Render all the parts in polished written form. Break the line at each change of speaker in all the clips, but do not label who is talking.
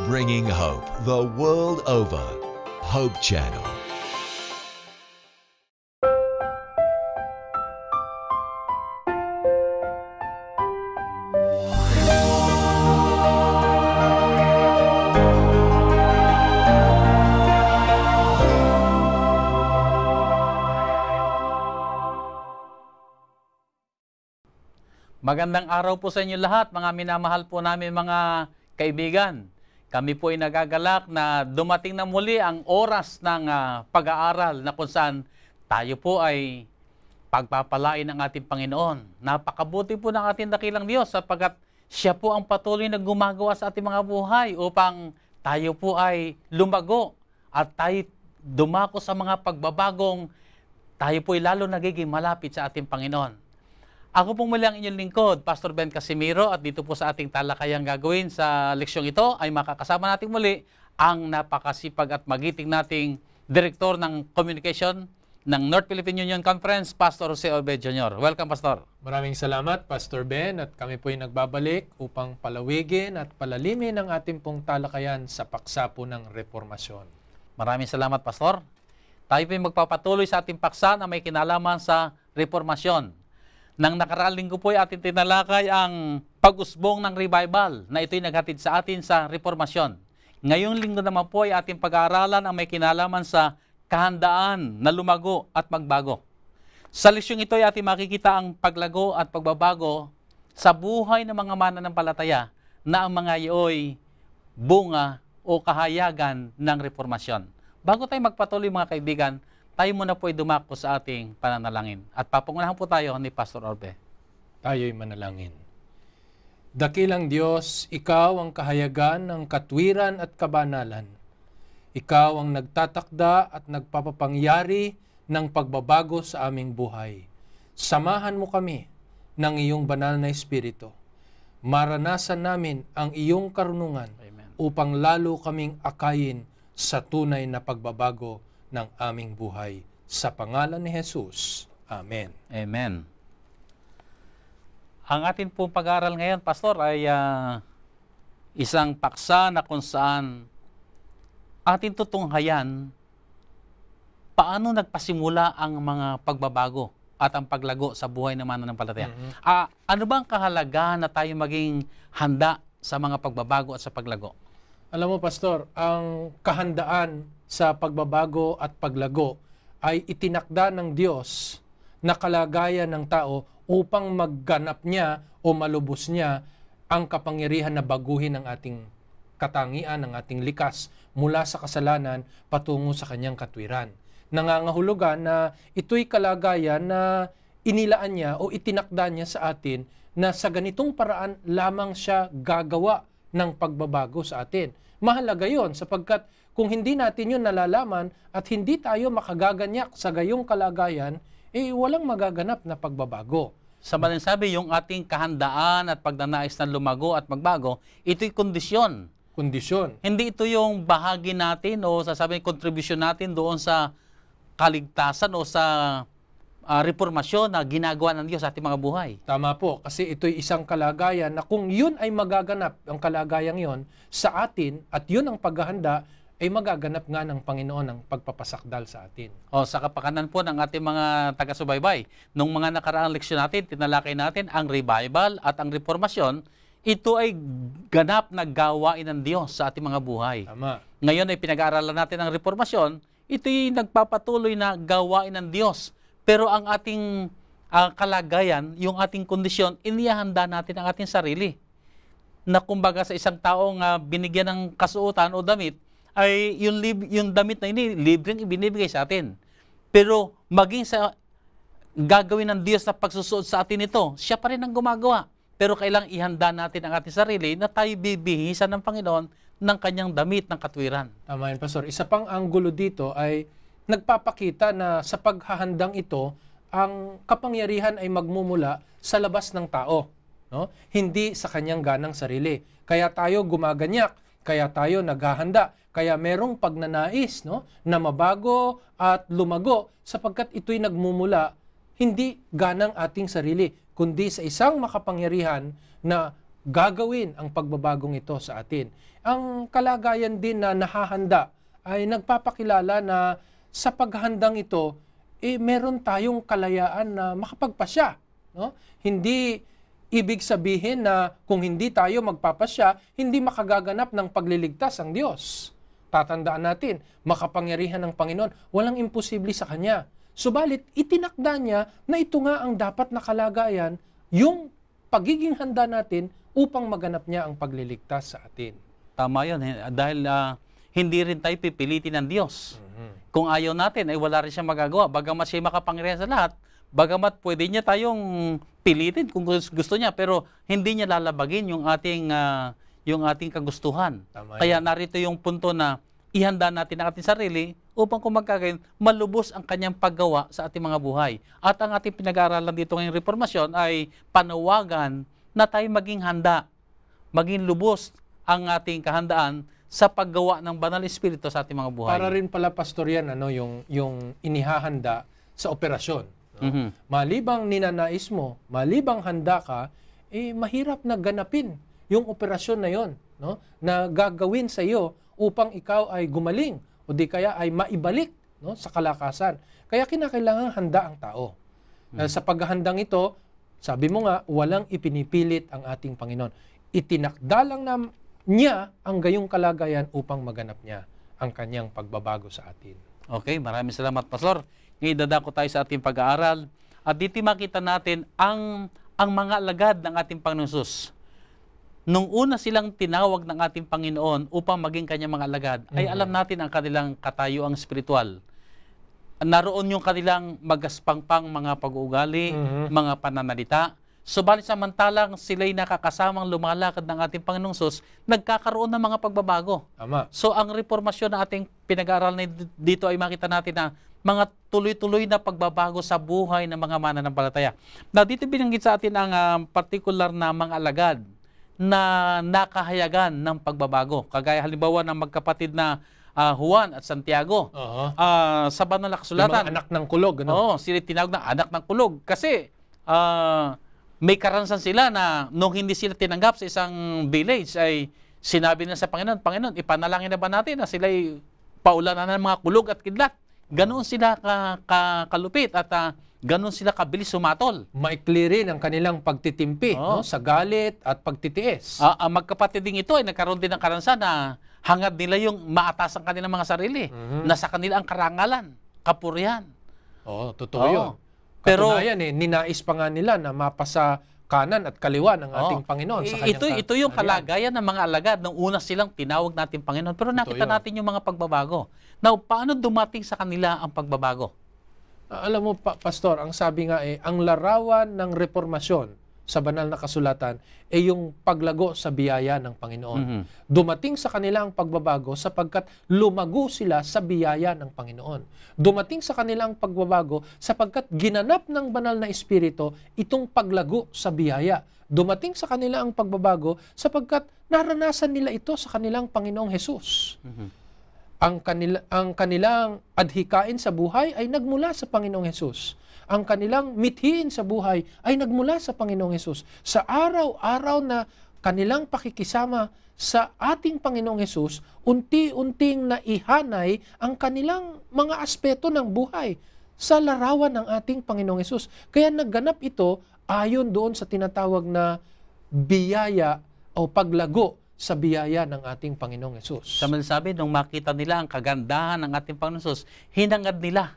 bringing hope the world over. Hope Channel.
Magandang araw po sa inyo lahat, mga minamahal po namin mga kaibigan. Kami po ay nagagalak na dumating na muli ang oras ng pag-aaral na kung saan tayo po ay pagpapalain ng ating Panginoon. Napakabuti po ng ating dakilang Diyos sapagkat Siya po ang patuloy na gumagawa sa ating mga buhay upang tayo po ay lumago at tayo dumako sa mga pagbabagong tayo po ay lalo nagiging malapit sa ating Panginoon. Ako pong muli ang inyong lingkod, Pastor Ben Casimiro, at dito po sa ating talakayang gagawin sa leksyong ito ay makakasama natin muli ang napakasipag at magiting nating Direktor ng Communication ng North Philippine Union Conference, Pastor Jose Obed Jr. Welcome, Pastor.
Maraming salamat, Pastor Ben, at kami po ay nagbabalik upang palawigin at palalimin ang ating pong talakayan sa paksa po ng reformasyon.
Maraming salamat, Pastor. Tayo po ay magpapatuloy sa ating paksa na may kinalaman sa reformasyon. Nang nakaraang linggo po ay ating tinalakay ang pag-usbong ng revival na ito'y naghatid sa atin sa reformasyon. Ngayong linggo naman po ay ating pag-aaralan ang may kinalaman sa kahandaan na lumago at magbago. Sa lesyong ito ay ating makikita ang paglago at pagbabago sa buhay ng mga mananampalataya na ang mga iyo'y bunga o kahayagan ng reformasyon. Bago tayo magpatuloy mga kaibigan, tayo muna po ay dumako sa ating pananalangin. At papungunahan po tayo ni Pastor Orbe.
Tayo'y manalangin. Dakilang Diyos, Ikaw ang kahayagan ng katwiran at kabanalan. Ikaw ang nagtatakda at nagpapapangyari ng pagbabago sa aming buhay. Samahan mo kami ng iyong banal na Espiritu. Maranasan namin ang iyong karunungan. Amen. Upang lalo kaming akayin sa tunay na pagbabago ng aming buhay. Sa pangalan ni Jesus. Amen.
Amen. Ang atin pong pag-aaral ngayon, Pastor, ay isang paksa na kung saan atin tutunghayan paano nagpasimula ang mga pagbabago at ang paglago sa buhay ng mananampalataya. Ano ba ang kahalagahan na tayo maging handa sa mga pagbabago at sa paglago?
Alam mo, Pastor, ang kahandaan sa pagbabago at paglago ay itinakda ng Diyos na kalagayan ng tao upang magganap niya o malubos niya ang kapangyarihan na baguhin ang ating katangian, ng ating likas mula sa kasalanan patungo sa kanyang katwiran. Nangangahulugan na ito'y kalagayan na inilaan niya o itinakda niya sa atin na sa ganitong paraan lamang siya gagawa ng pagbabago sa atin. Mahalaga yon sapagkat kung hindi natin yun nalalaman at hindi tayo makagaganyak sa gayong kalagayan, walang magaganap na pagbabago.
Sa maling sabi, yung ating kahandaan at pagdanais na lumago at magbago, ito'y kondisyon.
Kondisyon.
Hindi ito yung bahagi natin o sasabihin contribution natin doon sa kaligtasan o sa reformasyon na ginagawa ng Diyos sa ating mga buhay.
Tama po, kasi ito'y isang kalagayan na kung yun ay magaganap, ang kalagayang yon sa atin at yun ang paghahanda, ay magaganap nga ng Panginoon ang pagpapasakdal sa atin.
O sa kapakanan po ng ating mga taga-subaybay, nung mga nakaraang leksyon natin, tinalakay natin ang revival at ang reformasyon, ito ay ganap na gawain ng Diyos sa ating mga buhay.
Tama.
Ngayon ay pinag-aaralan natin ang reformasyon, ito'y nagpapatuloy na gawain ng Diyos. Pero ang ating kalagayan, yung ating kondisyon, inihanda natin ang ating sarili. Na kumbaga sa isang taong binigyan ng kasuotan o damit, ay yung damit na ini, libreng ibinibigay sa atin. Pero maging sa gagawin ng Diyos na pagsusuot sa atin ito, siya pa rin ang gumagawa. Pero kailangang ihanda natin ang ating sarili na tayo bibihisan ng Panginoon ng kanyang damit ng katwiran.
Tama yun, Pastor. Isa pang anggulo dito ay nagpapakita na sa paghahandang ito, ang kapangyarihan ay magmumula sa labas ng tao, no? Hindi sa kanyang ganang sarili. Kaya tayo gumaganyak, kaya tayo naghahanda, kaya merong pagnanais, no, na mabago at lumago sapagkat ito'y nagmumula hindi ganang ating sarili, kundi sa isang makapangyarihan na gagawin ang pagbabagong ito sa atin. Ang kalagayan din na nahahanda ay nagpapakilala na sa paghandang ito, meron tayong kalayaan na makapagpasya. No? Hindi ibig sabihin na kung hindi tayo magpapasya, hindi makagaganap ng pagliligtas ang Diyos. Tatandaan natin, makapangyarihan ng Panginoon, walang imposible sa Kanya. Subalit, itinakda niya na ito nga ang dapat na kalagayan, yung pagiging handa natin upang maganap niya ang pagliligtas sa atin.
Tama yun. Dahil hindi rin tayo pipilitin ng Diyos. Kung ayaw natin, ay wala rin siyang magagawa. Bagamat siya makapangyarihan sa lahat, bagamat pwede niya tayong pilitin kung gusto niya, pero hindi niya lalabagin yung ating kagustuhan.
Tama
Kaya narito yung punto na ihanda natin ang ating sarili upang kung magkagayon, malubos ang kanyang paggawa sa ating mga buhay. At ang ating pinag-aaralan dito ngayong reformasyon ay panawagan na tayo maging handa, maging lubos ang ating kahandaan sa paggawa ng banal espiritu sa ating mga buhay.
Para rin pala, Pastor, yan, yung inihahanda sa operasyon. No? Malibang ninanais mo, malibang handa ka, mahirap na ganapin yung operasyon na yon, no? Na gagawin sa iyo upang ikaw ay gumaling o di kaya ay maibalik, no, sa kalakasan. Kaya kinakailangan handa ang tao. Sa paghahandang ito, sabi mo nga, walang ipinipilit ang ating Panginoon. Itinakda lang niya ang gayong kalagayan upang maganap niya ang kanyang pagbabago sa atin.
Okay, maraming salamat, Pastor. Ngayon dadako tayo sa ating pag-aaral. At dito makita natin ang mga alagad ng ating Panginoon Jesus. Nung una silang tinawag ng ating Panginoon upang maging kanyang mga alagad, ay alam natin ang kanilang katayuang spiritual. Naroon yung kanilang magaspangpang mga pag-uugali, mga pananalita. Subalit samantalang sila'y nakakasamang lumalakad ng ating Panginoong Sus, nagkakaroon ng mga pagbabago.
Tama.
So ang reformasyon na ating pinag-aaral dito ay makita natin na mga tuloy-tuloy na pagbabago sa buhay ng mga mananampalataya. Na dito binanggit sa atin ang particular na mga alagad na nakahayagan ng pagbabago. Kagaya halimbawa ng magkapatid na Juan at Santiago. Sa banal na kasulatan.
Yung mga anak ng kulog. Ano?
Oo, sila tinawag na anak ng kulog. Kasi may karanasan sila na nung hindi sila tinanggap sa isang village ay sinabi na sa Panginoon, Panginoon, ipanalangin na ba natin na sila'y paulanan ng mga kulog at kidlat? Ganoon sila kalupit at ganoon sila kabilis sumatol.
Maikli rin ang kanilang pagtitimpi, no, sa galit at pagtitiis.
Ang magkapatid din ito ay nagkaroon din ng karanasan na hangad nila yung maatas ang kanilang mga sarili, na sa kanila ang karangalan, kapurihan.
Oo, totoo yun.
Pero
katunayan, ninais pa nga nila na mapasa kanan at kaliwa ng ating Panginoon sa kanyang
ito yung kalagayan ng mga alagad nung una silang tinawag natin Panginoon. Pero nakita natin yung mga pagbabago. Now, paano dumating sa kanila ang pagbabago?
Alam mo, Pastor, ang sabi nga ang larawan ng reformasyon sa banal na kasulatan ay yung paglago sa biyaya ng Panginoon. Dumating sa kanila ang pagbabago sapagkat lumago sila sa biyaya ng Panginoon. Dumating sa kanila ang pagbabago sapagkat ginanap ng banal na Espiritu itong paglago sa biyaya. Dumating sa kanila ang pagbabago sapagkat naranasan nila ito sa kanilang Panginoong Hesus. Ang kanilang adhikain sa buhay ay nagmula sa Panginoong Hesus. Ang kanilang mithiin sa buhay ay nagmula sa Panginoong Hesus. Sa araw-araw na kanilang pakikisama sa ating Panginoong Hesus, unti-unting naihanay ang kanilang mga aspeto ng buhay sa larawan ng ating Panginoong Hesus. Kaya nagganap ito ayon doon sa tinatawag na biyaya o paglago sa biyaya ng ating Panginoong Hesus.
Sabi, nung makita nila ang kagandahan ng ating Panginoong Hesus, hinangad nila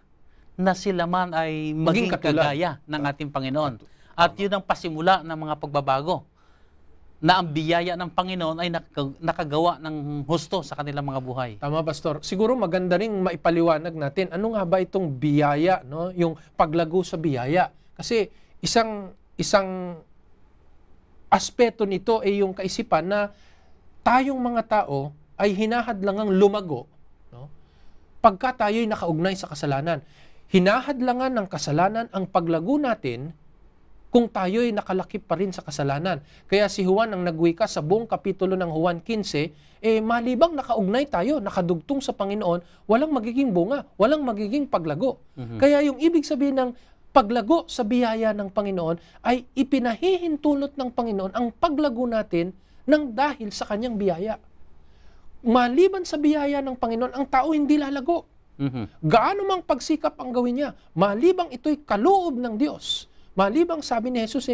na sila man ay maging kagaya ng ating Panginoon. At yun ang pasimula ng mga pagbabago. Na ang biyaya ng Panginoon ay nakagawa ng husto sa kanilang mga buhay.
Tama, Pastor. Siguro maganda ring maipaliwanag natin ano nga ba itong biyaya, no? Yung paglago sa biyaya. Kasi isang aspeto nito ay yung kaisipan na tayong mga tao ay hinahadlangang lumago, no? Pagka tayo'y nakaugnay sa kasalanan. Hinahadlangan ng kasalanan ang paglago natin kung tayo'y nakalakip pa rin sa kasalanan. Kaya si Juan ang nagwika sa buong kapitulo ng Juan 15, malibang nakaugnay tayo, nakadugtong sa Panginoon, walang magiging bunga, walang magiging paglago. Kaya yung ibig sabihin ng paglago sa biyaya ng Panginoon ay ipinahihintulot ng Panginoon ang paglago natin ng dahil sa kanyang biyaya. Maliban sa biyaya ng Panginoon, ang tao hindi lalago. Gaano mang pagsikap ang gawin niya, malibang ito'y kaloob ng Diyos. Malibang sabi ni Jesus,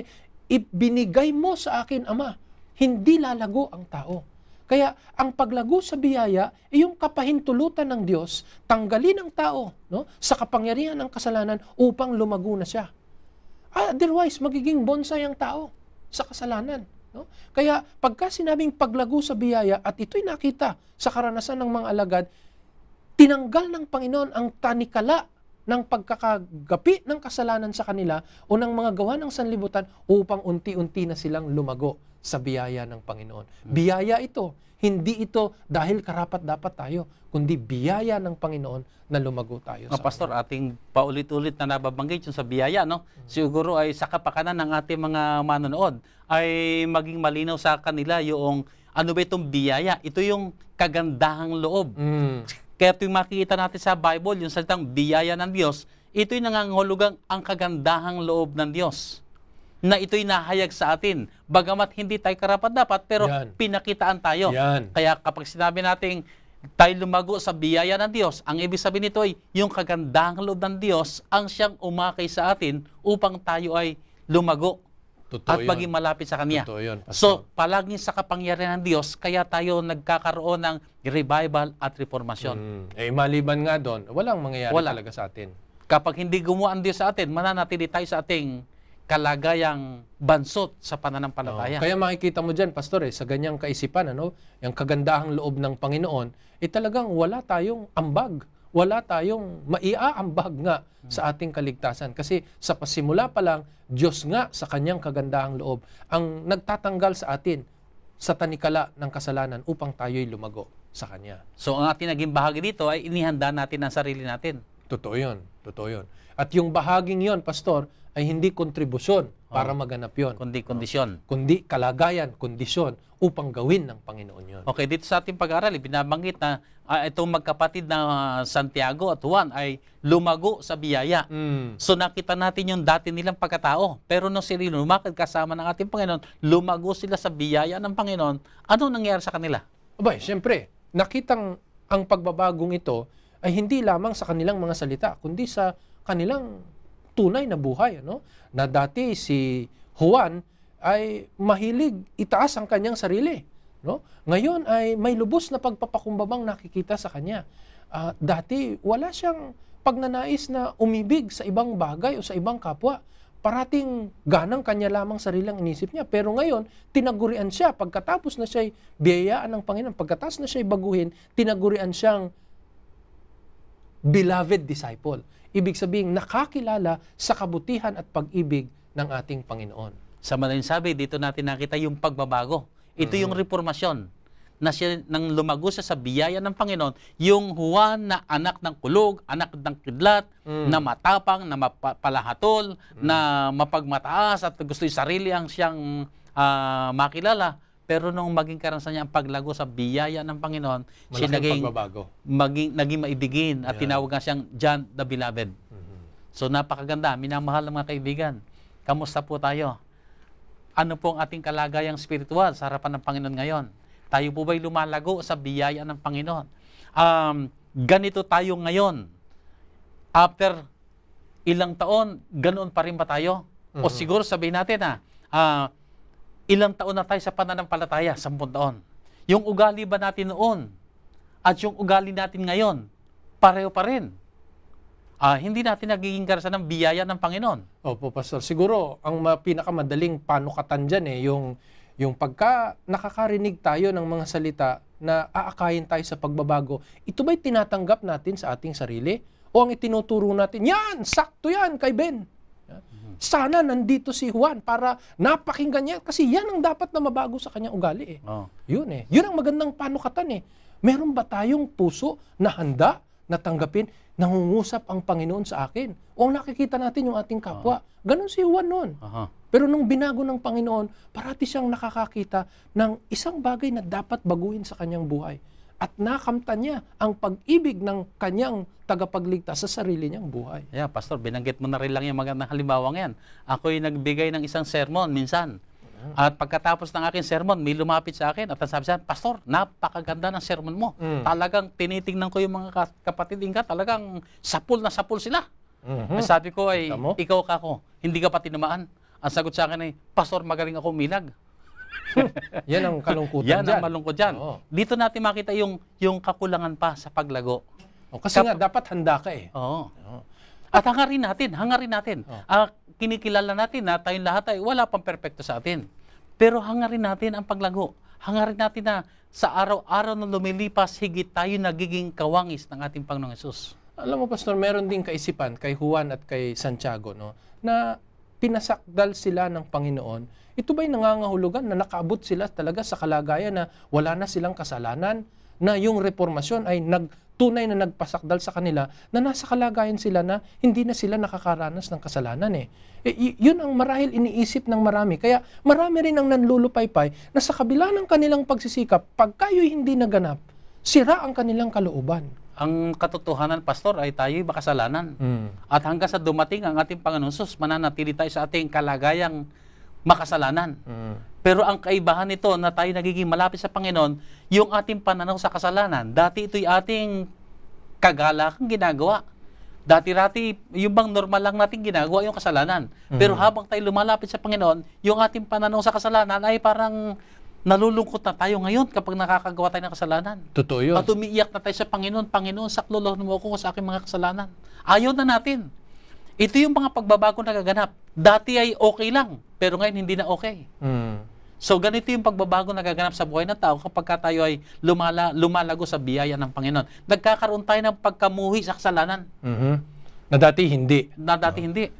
ibinigay mo sa akin, Ama, hindi lalago ang tao. Kaya ang paglago sa biyaya ay yung kapahintulutan ng Diyos, tanggalin ang tao, no, sa kapangyarihan ng kasalanan upang lumago na siya. Otherwise, magiging bonsai ang tao sa kasalanan. No? Kaya pagka sinabing paglago sa biyaya at ito'y nakita sa karanasan ng mga alagad, tinanggal ng Panginoon ang tanikala ng pagkakagapi ng kasalanan sa kanila o ng mga gawa ng sanlibutan upang unti-unti na silang lumago sa biyaya ng Panginoon. Biyaya ito, hindi ito dahil karapat-dapat tayo, kundi biyaya ng Panginoon na lumago tayo.
Pastor, ating paulit-ulit na nababanggit yung sa biyaya, no? Siguro ay sa kapakanan ng ating mga manonood ay maging malinaw sa kanila yung ano ba itong biyaya? Ito yung kagandahang loob. Kaya ito yung makikita natin sa Bible, yung salitang biyaya ng Diyos, ito'y nangangahulugang ang kagandahang loob ng Diyos na ito'y nahayag sa atin. Bagamat hindi tayo karapat-dapat, pero pinakitaan tayo. Kaya kapag sinabi natin tayo lumago sa biyaya ng Diyos, ang ibig sabihin nito ay yung kagandahang loob ng Diyos ang siyang umakay sa atin upang tayo ay lumago. At maging malapit sa Kanya. So, palaging sa kapangyarihan ng Diyos, kaya tayo nagkakaroon ng revival at reformasyon.
Maliban nga doon, walang mangyayari talaga sa atin.
Kapag hindi gumawa ang Diyos sa atin, mananatili tayo sa ating kalagayang bansot sa pananampalataya.
Kaya makikita mo dyan, Pastor, sa ganyang kaisipan, yung kagandahang loob ng Panginoon, talagang wala tayong ambag. Wala tayong maiaambag nga sa ating kaligtasan. Kasi sa pasimula pa lang, Diyos nga sa kanyang kagandahang loob ang nagtatanggal sa atin sa tanikala ng kasalanan upang tayo'y lumago sa Kanya.
So ang ating naging bahagi dito ay inihanda natin ang sarili natin.
Totoo yun. At yung bahaging yon, Pastor, ay hindi kontribusyon para maganap yon.
Kundi kondisyon.
Kundi kalagayan, kondisyon upang gawin ng Panginoon yon.
Okay, dito sa ating pag-aaral, binabanggit na itong magkapatid na Santiago at Juan ay lumago sa biyaya. So nakita natin yung dati nilang pagkatao. Pero nung sila lumakad kasama ng ating Panginoon, lumago sila sa biyaya ng Panginoon. Ano nangyari sa kanila?
Abay, siyempre, nakitang ang pagbabagong ito ay hindi lamang sa kanilang mga salita, kundi sa kanilang tunay na buhay. Na dati si Juan ay mahilig itaas ang kanyang sarili. Ngayon ay may lubos na pagpapakumbabang nakikita sa kanya. Dati wala siyang pagnanais na umibig sa ibang bagay o sa ibang kapwa. Parating ganang kanya lamang sarilang inisip niya. Pero ngayon, tinagurian siya. Pagkatapos na siya'y biyayaan ng Panginoon, pagkatapos na siya'y baguhin, tinagurian siyang beloved disciple. Ibig sabihin, nakakilala sa kabutihan at pag-ibig ng ating Panginoon.
Sa madaling sabi, dito natin nakita yung pagbabago. Ito yung reformasyon na siya, nang lumago siya sa biyaya ng Panginoon, yung Juan na anak ng kulog, anak ng kidlat, na matapang, na mapalahatol, na mapagmataas at gusto yung sarili ang siyang makilala. Pero nung maging karanasan niya ang paglago sa biyaya ng Panginoon, siya naging maibigin at tinawag nga siyang John the Beloved. So napakaganda, minamahal ng mga kaibigan. Kamusta po tayo? Ano po ang ating kalagayang spiritual sa harapan ng Panginoon ngayon? Tayo po ba'y lumalago sa biyaya ng Panginoon? Ganito tayo ngayon. After ilang taon, ganoon pa rin ba tayo? O siguro sabihin natin ilang taon na tayo sa pananampalataya? 10 taon. Yung ugali ba natin noon at yung ugali natin ngayon, pareho pa rin? Hindi natin nagiging karasan ng biyaya ng Panginoon.
Opo, Pastor. Siguro, ang pinakamadaling panukatan dyan yung pagka nakakarinig tayo ng mga salita na aakayin tayo sa pagbabago, ito ba'y tinatanggap natin sa ating sarili? O ang itinuturo natin, yan, sakto yan kay Ben. Sana nandito si Juan para napakinggan niya kasi yan ang dapat na mabago sa kanyang ugali. Yun ang magandang panukatan. Meron ba tayong puso na handa na tanggapin, nangungusap ang Panginoon sa akin? O ang nakikita natin yung ating kapwa. Ganon si Juan noon. Pero nung binago ng Panginoon, parati siyang nakakakita ng isang bagay na dapat baguhin sa kanyang buhay. at nakamtan niya ang pag-ibig ng kanyang tagapagligtas sa sarili niyang buhay.
Yeah, Pastor, binanggit mo na rin lang yung magandang halimbawa yan. Ako'y nagbigay ng isang sermon minsan. At pagkatapos ng aking sermon, may lumapit sa akin at sabi sa akin, Pastor, napakaganda ng sermon mo. Talagang tinitingnan ko yung mga kapatid ka, talagang sapul na sapul sila. At sabi ko ay, ikaw ka ko, hindi ka pa tinamaan. Ang sagot sa akin ay, Pastor, magaling ako umilag.
Yan ang kalungkutan
Yan
dyan.
ang malungkot dyan.
Oo.
Dito natin makita yung kakulangan pa sa paglago.
Kasi nga, dapat handa ka eh.
Oo. At hangarin natin. Kinikilala natin na tayong lahat ay wala pang perpekto sa atin. Pero hangarin natin ang paglago. Hangarin natin na sa araw-araw na lumilipas, higit tayo nagiging kawangis ng ating Panginoong Hesus.
Alam mo, Pastor, meron din kaisipan kay Juan at kay Santiago, no, na pinasakdal sila ng Panginoon. Ito ba'y nangangahulugan na nakaabot sila talaga sa kalagayan na wala na silang kasalanan? Na yung reformasyon ay tunay na nagpasakdal sa kanila na nasa kalagayan sila na hindi na sila nakakaranas ng kasalanan eh. Yun ang marahil iniisip ng marami. Kaya marami rin ang nanlulupaypay na sa kabila ng kanilang pagsisikap, pag kayo'y hindi naganap, sira ang kanilang kalooban.
Ang katotohanan, Pastor, ay tayo'y makasalanan. At hanggang sa dumating ang ating Panginoon Hesus, mananatili tayo sa ating kalagayang makasalanan. Pero ang kaibahan nito na tayo nagiging malapit sa Panginoon, yung ating pananaw sa kasalanan. Dati ito'y ating kagalakang ginagawa. Dati-rati, yung bang normal lang natin ginagawa yung kasalanan. Pero habang tayo lumalapit sa Panginoon, yung ating pananaw sa kasalanan ay parang nalulungkot na tayo ngayon kapag nakakagawa tayo ng kasalanan.
Totoo yun.
At umiiyak na tayo sa Panginoon, Panginoon, saklolo mo ako sa aking mga kasalanan. Ayaw na natin. Ito yung mga pagbabago na gaganap. Dati ay okay lang, pero ngayon hindi na okay. So ganito yung pagbabago na gaganap sa buhay ng tao kapag tayo ay lumalago sa biyaya ng Panginoon. Nagkakaroon tayo ng pagkamuhi sa kasalanan.
Na dati hindi.
Hindi.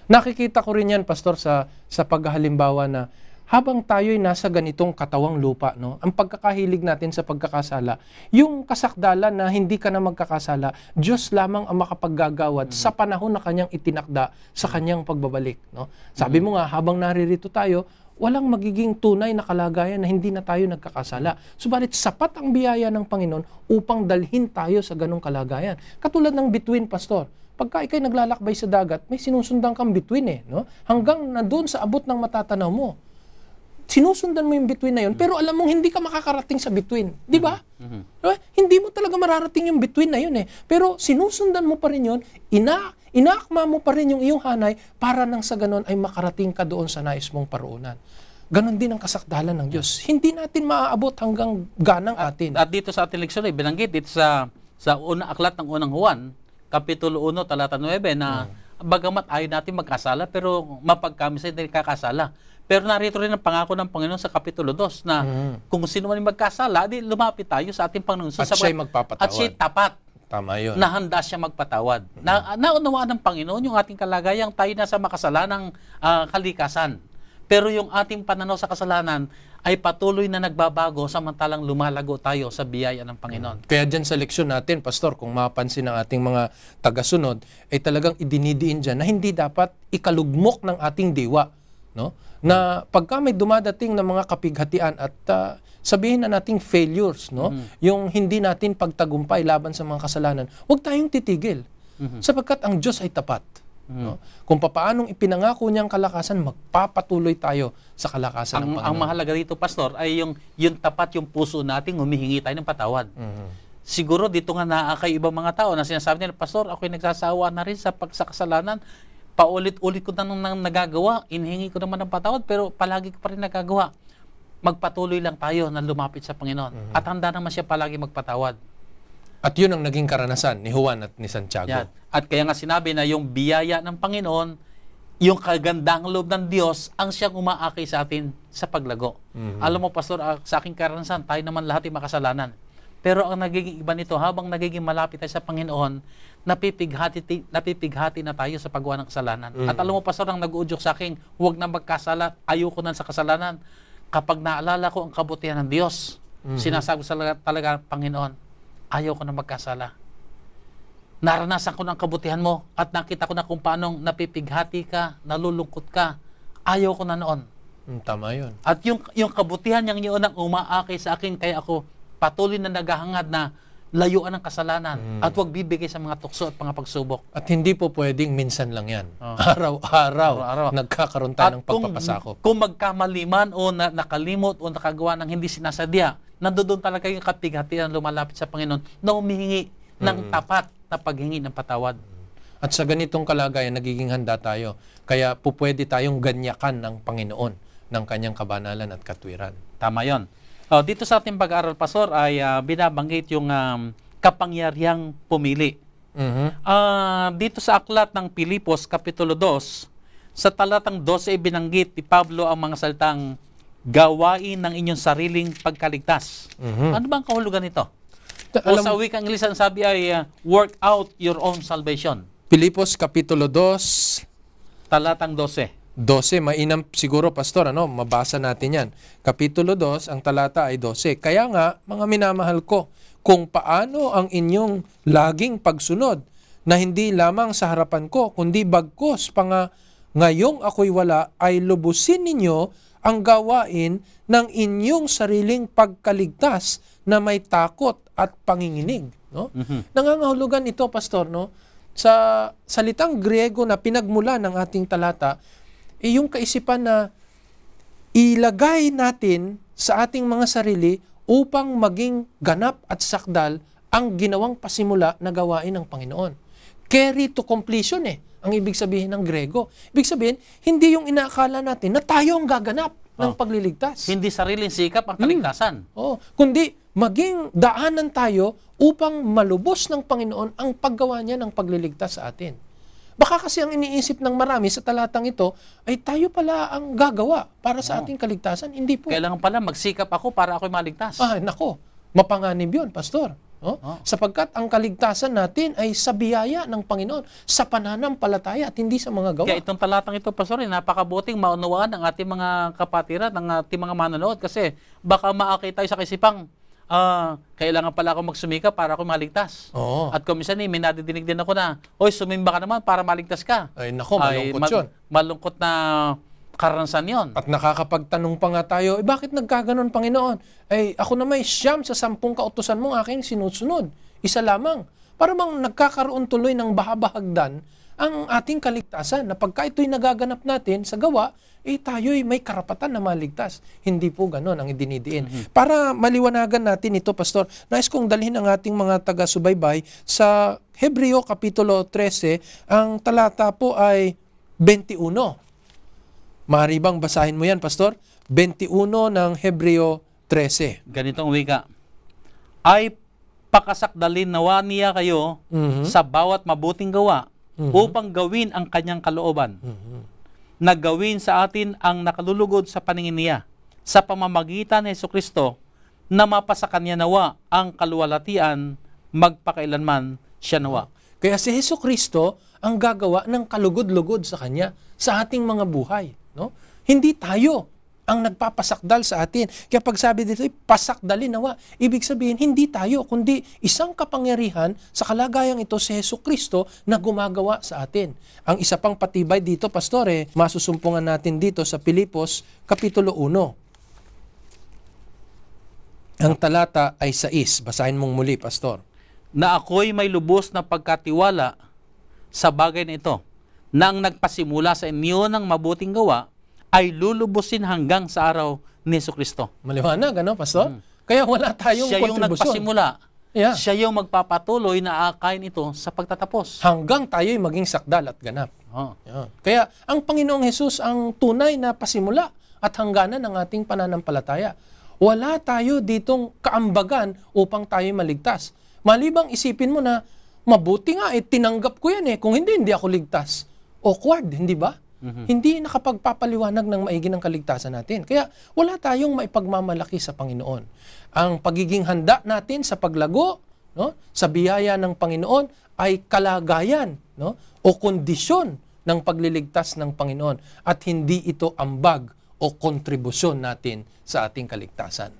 Nakikita ko rin yan, Pastor, sa paghahalimbawa na habang tayo'y nasa ganitong katawang lupa, no, ang pagkakahilig natin sa pagkakasala, yung kasakdalan na hindi ka na magkakasala, Diyos lamang ang makapaggagawad sa panahon na kanyang itinakda sa kanyang pagbabalik. No? Sabi mo nga, habang naririto tayo, walang magiging tunay na kalagayan na hindi na tayo nagkakasala. Subalit sapat ang biyaya ng Panginoon upang dalhin tayo sa ganong kalagayan. Katulad ng bituin, Pastor. Pagka ikay naglalakbay sa dagat, may sinusundan kang bituin eh. No? Hanggang na doon sa abot ng matatanaw mo. Sinusundan mo yung bituin na yun, pero alam mong hindi ka makakarating sa bituin. Di ba? Hindi mo talaga mararating yung bituin na yun eh. Pero sinusundan mo pa rin yun, inaakma mo pa rin yung iyong hanay para nang sa ganon ay makarating ka doon sa nais mong paroonan. Ganon din ang kasakdalan ng Diyos. Hindi natin maaabot hanggang ganang atin.
At dito sa ating leksyon ay binanggit dito sa aklat ng unang Juan, Kapitulo 1, talata 9, na bagamat ayaw natin magkasala, pero mapagkami sa hindi kakasala. Pero narito rin ang pangako ng Panginoon sa Kapitulo 2 na kung sino man yung magkasala, di lumapit tayo sa ating Panginoon.
At siya'y magpapatawad.
At siya'y tapat.
Tama yun.
Na handa siya magpatawad. Naunawaan ng Panginoon yung ating kalagayang tayo nasa makasalanang kalikasan. Pero yung ating pananaw sa kasalanan ay patuloy na nagbabago samantalang lumalago tayo sa biyaya ng Panginoon.
Kaya dyan sa leksyon natin, Pastor, kung mapansin ng ating mga tagasunod, ay talagang idinidiin dyan na hindi dapat ikalugmok ng ating diwa. No? Na pagka may dumadating na mga kapighatian at sabihin na nating failures, no? Yung hindi natin pagtagumpay laban sa mga kasalanan, huwag tayong titigil. Sapagkat ang Diyos ay tapat. No? Kung papaanong ipinangako niyang kalakasan, magpapatuloy tayo sa kalakasan ng Panginoon.
Ang mahalaga dito, Pastor, ay yung tapat yung puso natin, humihingi tayo ng patawad. Siguro dito nga naakay ibang mga tao na sinasabi nila, Pastor, ako'y nagsasawa na rin sa kasalanan. Paulit-ulit ko nang nagagawa, inhingi ko naman ng patawad, pero palagi ko pa rin nagagawa. Magpatuloy lang tayo na lumapit sa Panginoon. At handa naman siya palagi magpatawad.
At yun ang naging karanasan ni Juan at ni Santiago.
Yan. At kaya nga sinabi na yung biyaya ng Panginoon, yung kagandang loob ng Diyos, ang siyang umaakay sa atin sa paglago. Alam mo, Pastor, sa aking karanasan, tayo naman lahat ay makasalanan. Pero ang nagiging iba nito, habang nagiging malapit tayo sa Panginoon, napipighati na tayo sa paggawa ng kasalanan. At alam mo, Pastor, ang nag-uudyok sa akin, huwag na magkasala, ayoko na sa kasalanan. Kapag naalala ko ang kabutihan ng Diyos, sinasabi sa talaga, Panginoon, ayaw ko na magkasala. Naranasan ko ng kabutihan mo at nakita ko na kung paanong napipighati ka, nalulungkot ka. Ayaw ko na noon.
Tama yun.
At yung kabutihan niyang yun ang umaakay sa akin, kaya ako patuloy na naghahangad na layuan ng kasalanan at huwag bibigay sa mga tukso at mga pagsubok.
At hindi po pwedeng minsan lang yan.
Oh.
Araw-araw nagkakaroon tayo ng pagpapasakop.
Kung magkamali man o nakalimot o nakagawa ng hindi sinasadya, nandoon talaga yung kapighatian lumalapit sa Panginoon na humihingi ng tapat na paghingi ng patawad.
At sa ganitong kalagayan, nagiging handa tayo. Kaya po pwede tayong ganyakan ng Panginoon ng kanyang kabanalan at katwiran.
Tama yon. Dito sa ating pag-aaral, Pastor, ay binabanggit yung kapangyarihang pumili. Dito sa aklat ng Pilipos, Kapitulo 2, sa talatang 12 ay binanggit ni Pablo ang mga salitang gawain ng inyong sariling pagkaligtas. Ano ba ang kahulugan nito? O sa wikang Ingles, ang sabi ay work out your own salvation.
Pilipos, Kapitulo 2,
Talatang 12.
12, mainam siguro, Pastor, mabasa natin yan. Kapitulo 2, ang talata ay 12. Kaya nga, mga minamahal ko, kung paano ang inyong laging pagsunod na hindi lamang sa harapan ko, kundi bagkus pa nga ngayong ako'y wala, ay lubusin ninyo ang gawain ng inyong sariling pagkaligtas na may takot at panginginig. No? Nangangahulugan ito, Pastor, sa salitang Griego na pinagmula ng ating talata, yung kaisipan na ilagay natin sa ating mga sarili upang maging ganap at sakdal ang ginawang pasimula na gawain ng Panginoon. Carry to completion ang ibig sabihin ng Grego. Ibig sabihin, hindi yung inaakala natin na tayo ang gaganap ng pagliligtas.
Hindi sariling sikap ang kaligtasan.
Kundi maging daanan tayo upang malubos ng Panginoon ang paggawa niya ng pagliligtas sa atin. Baka kasi ang iniisip ng marami sa talatang ito ay tayo pala ang gagawa para sa ating kaligtasan. Hindi po.
Kailangan pala magsikap ako para ako'y maligtas.
Nako, mapanganib yun, Pastor. Sapagkat ang kaligtasan natin ay sa biyaya ng Panginoon, sa pananampalataya at hindi sa mga gawa.
Kaya itong talatang ito, Pastor, napakabuting maunawaan ng ating mga kapatiran, ng ating mga manonood kasi baka maakit tayo sa kaisipang kailangan pala ako magsumika para ako maligtas. At kung minsan may nadidinig din ako na, oy, sumimba ka naman para maligtas ka.
Ay nako, malungkot yun.
Malungkot na karanasan yon.
At nakakapagtanong pa nga tayo, bakit nagkaganon, Panginoon? Ako na may 9 sa 10 kautusan mo aking sinusunod. Isa lamang. Para bang nagkakaroon tuloy ng bahabahagdan ang ating kaligtasan na pagka ito'y nagaganap natin sa gawa, tayo'y may karapatan na maligtas. Hindi po ganon ang idinidiin. Para maliwanagan natin ito, Pastor, nais kong dalhin ang ating mga taga-subaybay sa Hebreo Kapitulo 13, ang talata po ay 21. Maaari bang basahin mo yan, Pastor? 21 ng Hebreo 13.
Ganitong wika. Ay pakasakdalin nawa niya kayo sa bawat mabuting gawa upang gawin ang kanyang kalooban. Na gawin sa atin ang nakalulugod sa paningin niya sa pamamagitan ni Jesucristo na mapasa kanya nawa ang kaluwalhatian magpakailanman siya nawa.
Kaya si Jesucristo ang gagawa ng kalugod-lugod sa kanya sa ating mga buhay. No? Hindi tayo ang nagpapasakdal sa atin. Kaya pag sabi dito, pasakdalin nawa, ibig sabihin, hindi tayo, kundi isang kapangyarihan sa kalagayang ito si Jesucristo na gumagawa sa atin. Ang isa pang patibay dito, Pastor, masusumpungan natin dito sa Pilipos, Kapitulo 1. Ang talata ay 6. Basahin mong muli, Pastor.
Na ako'y may lubos na pagkatiwala sa bagay na ito, na ang nagpasimula sa inyo ng mabuting gawa, ay lulubusin hanggang sa araw ni Jesucristo.
Maliwanag, Pastor? Kaya wala tayong
siya yung
kontribusyon.
Nagpasimula. Siya yung magpapatuloy na aakayin ito sa pagtatapos.
Hanggang tayo'y maging sakdal at ganap. Kaya ang Panginoong Hesus ang tunay na pasimula at hangganan ng ating pananampalataya. Wala tayo ditong kaambagan upang tayo'y maligtas. Malibang isipin mo na, mabuti nga, tinanggap ko yan kung hindi ako ligtas. Awkward, hindi ba? Hindi nakapagpapaliwanag ng maigi ng kaligtasan natin. Kaya wala tayong maipagmamalaki sa Panginoon. Ang pagiging handa natin sa paglago, sa biyaya ng Panginoon ay kalagayan o kondisyon ng pagliligtas ng Panginoon at hindi ito ambag o kontribusyon natin sa ating kaligtasan.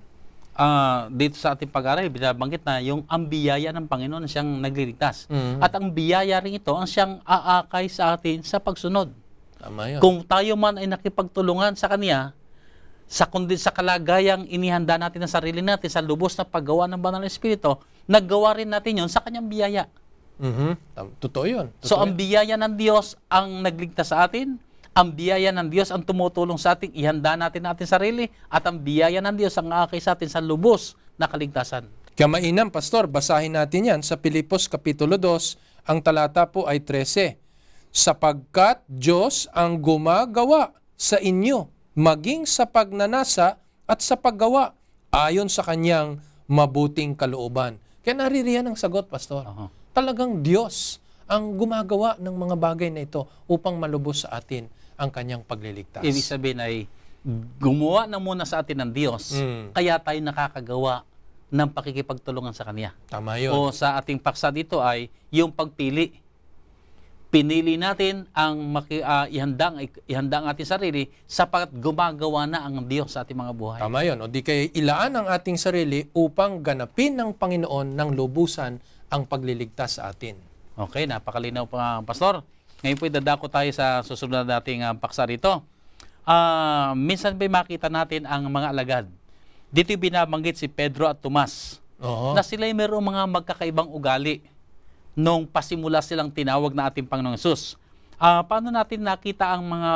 Dito sa ating pag-aaral, binabanggit na yung ang biyaya ng Panginoon siyang nagliligtas. At ang biyaya rin ito ang siyang aakay sa atin sa pagsunod.
Tama yun.
Kung tayo man ay nakipagtulungan sa Kanya, kundi sa kalagayang inihanda natin ng sarili natin sa lubos na paggawa ng banal na Espiritu, naggawa rin natin yon sa kanyang biyaya.
Totoo yun.
So ang biyaya ng Diyos ang nagligtas sa atin, ang biyaya ng Diyos ang tumutulong sa atin, ihanda natin sarili, at ang biyaya ng Diyos ang aakay sa atin sa lubos na kaligtasan.
Kaya mainam, Pastor, basahin natin yan sa Pilipos Kapitulo 2, ang talata po ay 13. Sapagkat Diyos ang gumagawa sa inyo, maging sa pagnanasa at sa paggawa, ayon sa kanyang mabuting kalooban. Kaya naririyan ang sagot, Pastor. Talagang Diyos ang gumagawa ng mga bagay na ito upang malubos sa atin ang kanyang pagliligtas.
Ibig sabihin ay, gumawa na muna sa atin ng Diyos, kaya tayo nakakagawa ng pakikipagtulungan sa Kanya.
Tama yun.
O sa ating paksa dito ay yung pagpili. Pinili natin ang ihanda ang ating sarili sapagat gumagawa na ang Diyos sa ating mga buhay.
Tama yun. O di kaya ilaan ang ating sarili upang ganapin ng Panginoon ng lubusan ang pagliligtas sa atin.
Okay, napakalinaw pa, Pastor. Ngayon po dadako tayo sa susunod nating paksa rito. Minsan ba makita natin ang mga alagad? Dito binabanggit si Pedro at Tomas na sila'y mayroong mga magkakaibang ugali nung pasimula silang tinawag na ating Panginoong Hesus. Paano natin nakita ang mga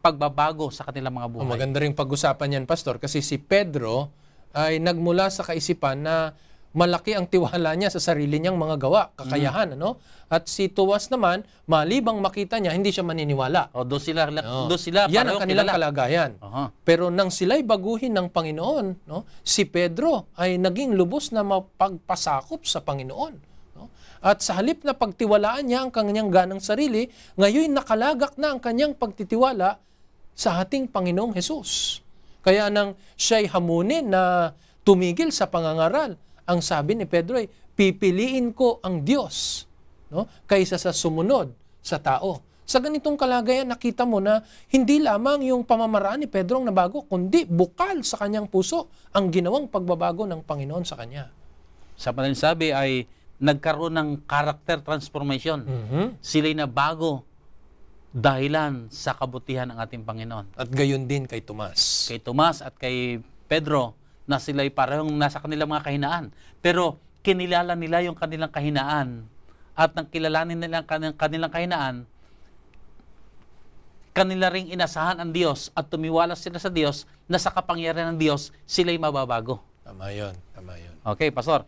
pagbabago sa kanilang mga buhay?
Maganda rin pag-usapan yan, Pastor, kasi si Pedro ay nagmula sa kaisipan na malaki ang tiwala niya sa sarili niyang mga gawa, kakayahan, ano? At si Tomas naman, malibang makita niya, hindi siya maniniwala.
Doon sila
yan ang kanilang kalagayan. Pero nang sila'y baguhin ng Panginoon, no, si Pedro ay naging lubos na mapagpasakop sa Panginoon. No? At sa halip na pagtiwalaan niya ang kanyang ganang sarili, ngayon nakalagak na ang kanyang pagtitiwala sa ating Panginoong Hesus. Kaya nang siya'y hamunin na tumigil sa pangangaral, ang sabi ni Pedro ay, pipiliin ko ang Diyos, no, kaysa sa sumunod sa tao. Sa ganitong kalagayan, nakita mo na hindi lamang yung pamamaraan ni Pedro ang nabago, kundi bukal sa kanyang puso ang ginawang pagbabago ng Panginoon sa kanya.
Sa sabi ay nagkaroon ng character transformation. Sila'y nabago dahilan sa kabutihan ng ating Panginoon.
At gayon din kay Tomas.
Kay Tomas at kay Pedro, na sila'y parehong nasa kanilang mga kahinaan. Pero kinilala nila yung kanilang kahinaan at nang kilalanin nila ang kanilang kahinaan, kanila ring inasahan ang Diyos at tumiwala sila sa Diyos na sa kapangyarihan ng Diyos sila'y mababago.
Tama yun. Tama yun.
Okay, Pastor.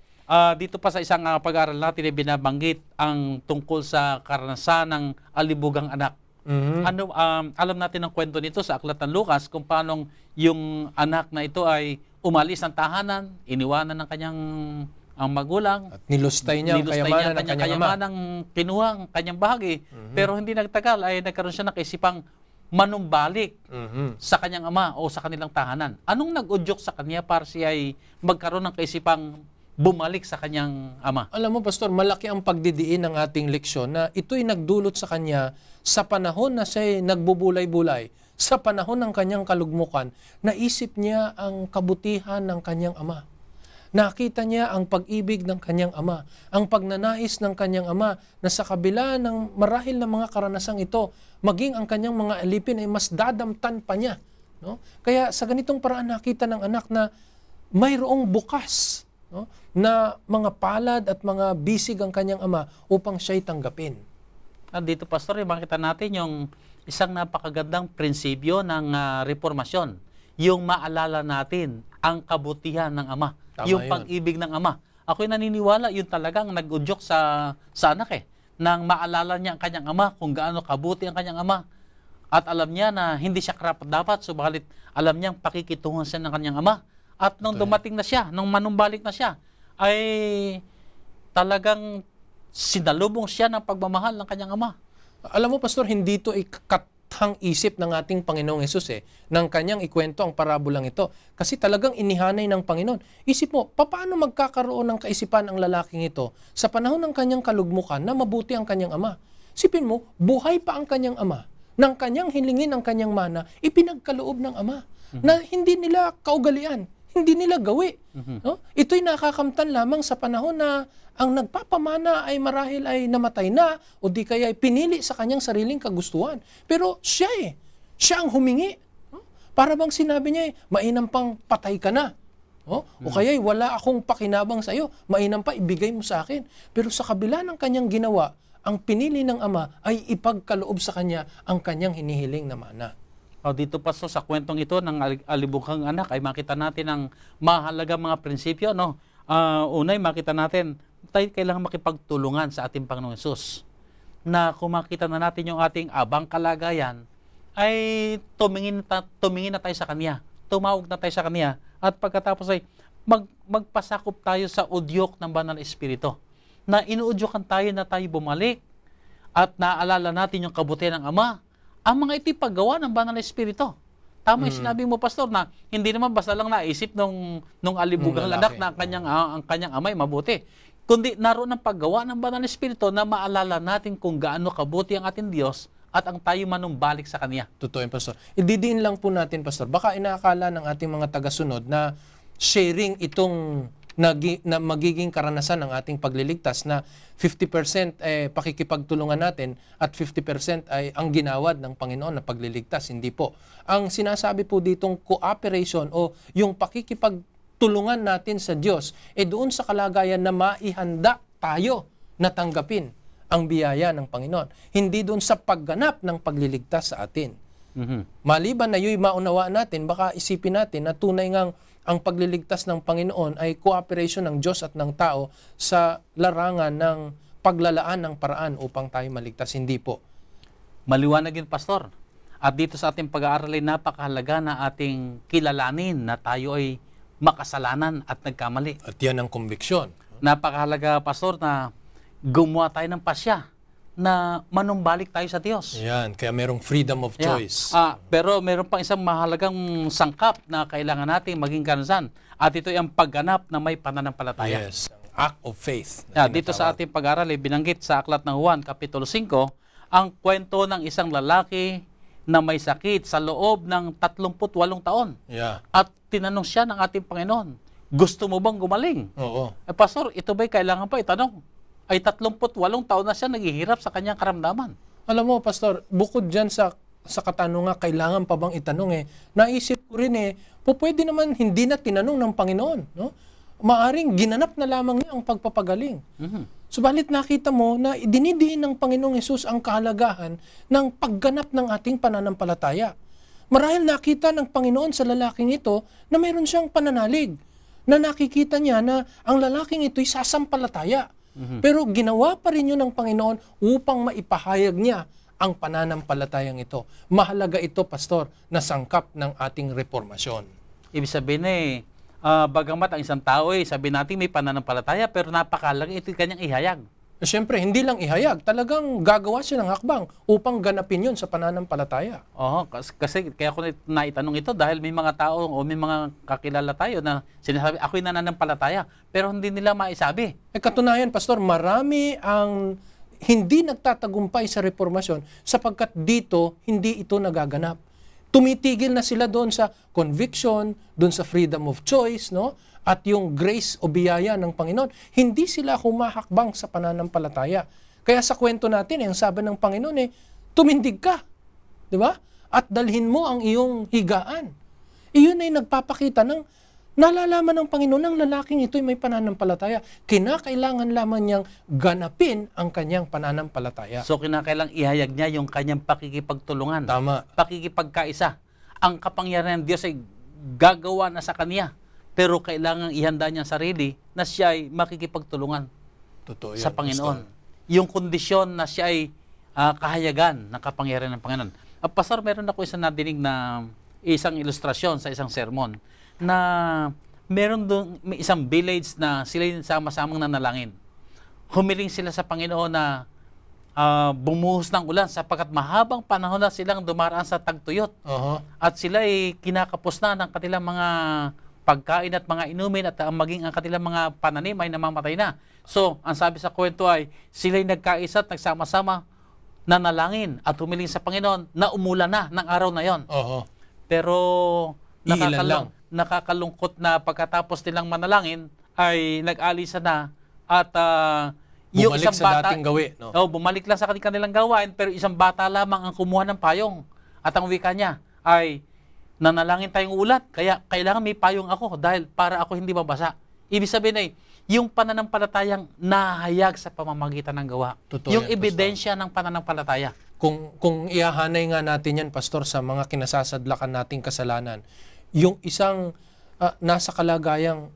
Dito pa sa isang pag-aaral natin ay binabanggit ang tungkol sa karanasan ng alibugang anak. Alam natin ang kwento nito sa Aklat ng Lucas kung paano yung anak na ito ay umalis ng tahanan, iniwanan ng kanyang ang magulang. At
nilustay niya ang kayamanan ng kanyang ama.
Kinuha ang kanyang bahagi. Pero hindi nagtagal ay nagkaroon siya ng kaisipang manumbalik sa kanyang ama o sa kanilang tahanan. Anong nag-udyok sa kanya para siya ay magkaroon ng kaisipang bumalik sa kanyang ama?
Alam mo, Pastor, malaki ang pagdidiin ng ating leksyon na ito'y nagdulot sa kanya sa panahon na siya'y nagbubulay-bulay. Sa panahon ng kanyang kalugmukan, naisip niya ang kabutihan ng kanyang ama. Nakita niya ang pag-ibig ng kanyang ama, ang pagnanais ng kanyang ama na sa kabila ng marahil na mga karanasang ito, maging ang kanyang mga alipin ay mas dadamtan pa niya. No? Kaya sa ganitong paraan nakita ng anak na mayroong bukas, no, na mga palad at mga bisig ang kanyang ama upang siya'y tanggapin.
At dito, Pastor, makita natin yung isang napakagandang prinsipyo ng reformasyon. Yung maalala natin ang kabutihan ng ama.
Tama
yung
yun.
pag-ibig ng ama. Ako'y naniniwala, yun talagang nag-udyok sa anak nang maalala niya ang kanyang ama, kung gaano kabuti ang kanyang ama. At alam niya na hindi siya karapat-dapat, subalit alam niyang pakikitungan siya ng kanyang ama. At nung dumating na siya, nung manumbalik na siya, ay talagang sinalubong siya ng pagmamahal ng kanyang ama.
Alam mo, Pastor, hindi ito kathang isip ng ating Panginoong Hesus ng kanyang ikwento ang parabolang ito. Kasi talagang inihanay ng Panginoon. Isip mo, paano magkakaroon ng kaisipan ang lalaking ito sa panahon ng kanyang kalugmukan na mabuti ang kanyang ama? Isipin mo, buhay pa ang kanyang ama. Nang kanyang hilingin ang kanyang mana, ipinagkaloob ng ama na hindi nila kaugalian, hindi nila gawi. No? Ito'y nakakamtan lamang sa panahon na ang nagpapamana ay marahil ay namatay na o di kaya ay pinili sa kanyang sariling kagustuhan. Pero siya ang humingi. No? Para bang sinabi niya mainam pang patay ka na. O kaya wala akong pakinabang sa iyo, mainam pa ibigay mo sa akin. Pero sa kabila ng kanyang ginawa, ang pinili ng Ama ay ipagkaloob sa kanya ang kanyang hinihiling na mana.
Dito Pastor, sa kwentong ito ng alibughang anak ay makita natin ang mahalaga mga prinsipyo. No? Unay, makita natin tayo kailangan makipagtulungan sa ating Panginoong Hesus. Na kung makita na natin yung ating abang kalagayan, ay tumingin na tayo sa Kanya. Tumawag na tayo sa Kanya. At pagkatapos ay magpasakop tayo sa udyok ng Banal na Espiritu. Na inuudyokan tayo na tayo bumalik at naaalala natin yung kabutihan ng Ama. Ang mga ito'y paggawa ng Banal na Espiritu. Tama yung sinabi mo, Pastor, na hindi naman basta lang naisip nung alibugang anak na ang kanyang amay mabuti. Kundi naroon ang paggawa ng Banal na Espiritu na maalala natin kung gaano kabuti ang ating Diyos at ang tayo manumbalik sa Kanya.
Totoo yun, Pastor. Ididiin lang po natin, Pastor. Baka inaakala ng ating mga tagasunod na sharing itong na magiging karanasan ng ating pagliligtas na 50% pakikipagtulungan natin at 50% ay ang ginawad ng Panginoon na pagliligtas. Hindi po. Ang sinasabi po ditong cooperation o yung pakikipagtulungan natin sa Diyos doon sa kalagayan na maihanda tayo na tanggapin ang biyaya ng Panginoon. Hindi doon sa pagganap ng pagliligtas sa atin. Maliban na yung maunawaan natin, baka isipin natin na tunay ngang ang pagliligtas ng Panginoon ay cooperation ng Diyos at ng tao sa larangan ng paglalaan ng paraan upang tayo maligtas. Hindi po.
Maliwanag yun, Pastor. At dito sa ating pag-aaral ay napakahalaga na ating kilalanin na tayo ay makasalanan at nagkamali.
At yan ang konviksyon.
Napakahalaga, Pastor, na gumawa tayo ng pasya na manumbalik tayo sa Diyos.
Yan, kaya merong freedom of choice.
Pero meron pang isang mahalagang sangkap na kailangan nating maging karanasan. At ito ay ang pagganap na may pananampalataya.
Yes, act of faith.
Dito sa ating pag-aaral, binanggit sa Aklat ng Juan, Kapitulo 5, ang kwento ng isang lalaki na may sakit sa loob ng 38 taon.
Yeah.
At tinanong siya ng ating Panginoon, gusto mo bang gumaling?
Oo.
Pastor, ito ba'y kailangan pa itanong? Ay 38 taon na siya naghihirap sa kanyang karamdaman.
Alam mo, Pastor, bukod dyan sa katanungan, kailangan pa bang itanong naisip ko rin pwede naman hindi na tinanong ng Panginoon. No? Maaring ginanap na lamang niya ang pagpapagaling. Subalit nakita mo na dinidiin ng Panginoong Hesus ang kahalagahan ng pagganap ng ating pananampalataya. Marahil nakita ng Panginoon sa lalaking ito na mayroon siyang pananalig, na nakikita niya na ang lalaking ito'y sasampalataya. Pero ginawa pa rin yun ng Panginoon upang maipahayag niya ang pananampalatayang ito. Mahalaga ito, Pastor, na sangkap ng ating reformasyon.
Ibig sabihin bagamat ang isang tao sabi natin may pananampalataya, pero napakahalaga ito kanyang ihayag.
Siyempre, hindi lang ihayag. Talagang gagawa siya ng hakbang upang ganapin yun sa pananampalataya.
Kasi kaya ko naitanong ito dahil may mga tao o may mga kakilala tayo na sinasabi, ako'y nananampalataya, pero hindi nila maisabi.
Katunayan, Pastor, marami ang hindi nagtatagumpay sa reformasyon sapagkat dito hindi ito nagaganap. Tumitigil na sila doon sa conviction, doon sa freedom of choice, no? At yung grace o biyaya ng Panginoon. Hindi sila humahakbang sa pananampalataya. Kaya sa kwento natin, ang sabi ng Panginoon tumindig ka. Di ba? At dalhin mo ang iyong higaan. Iyon ay nagpapakita ng nalalaman ng Panginoon ng lalaking ito ay may pananampalataya. Kinakailangan lamang niyang ganapin ang kanyang pananampalataya.
So kinakailangan ihayag niya yung kanyang pakikipagtulungan.
Tama.
Pakikipagkaisa. Ang kapangyarihan ng Diyos ay gagawa na sa kanya. Pero kailangan ihanda niya ang sarili na siya ay makikipagtulungan
Totoo yan,
sa Panginoon.
Pastor.
Yung kondisyon na siya ay kahayagan ng kapangyarihan ng Panginoon. Pastor, meron ako isang nadinig na isang ilustrasyon sa isang sermon na meron doon may isang village na sila sama-samang nanalangin. Humiling sila sa Panginoon na bumuhos ng ulan sapagkat mahabang panahon na silang dumaraan sa tagtuyot. At sila ay kinakapos na ng kanilang mga pagkain at mga inumin at maging ang kanilang mga pananim ay namamatay na. So, ang sabi sa kwento ay sila'y nagkaisa at nagsama-sama nanalangin at humiling sa Panginoon na umulan na ng araw na yon. Pero nakakalungkot na pagkatapos nilang manalangin ay nag-alisa na at yung
bumalik
isang
sa
bata,
dating gawi. No?
Bumalik lang sa kanilang gawain pero isang bata lamang ang kumuha ng payong at ang wika niya ay nanalangin tayong ulat, kaya kailangan may payong ako dahil para ako hindi mabasa. Ibig sabihin ay, yung pananampalatayang nahayag sa pamamagitan ng gawa.
Totoo
yung
yan,
ebidensya ng pananampalataya.
Kung ihahanay nga natin yan, Pastor, sa mga kinasasadlakan nating kasalanan, yung isang nasa kalagayang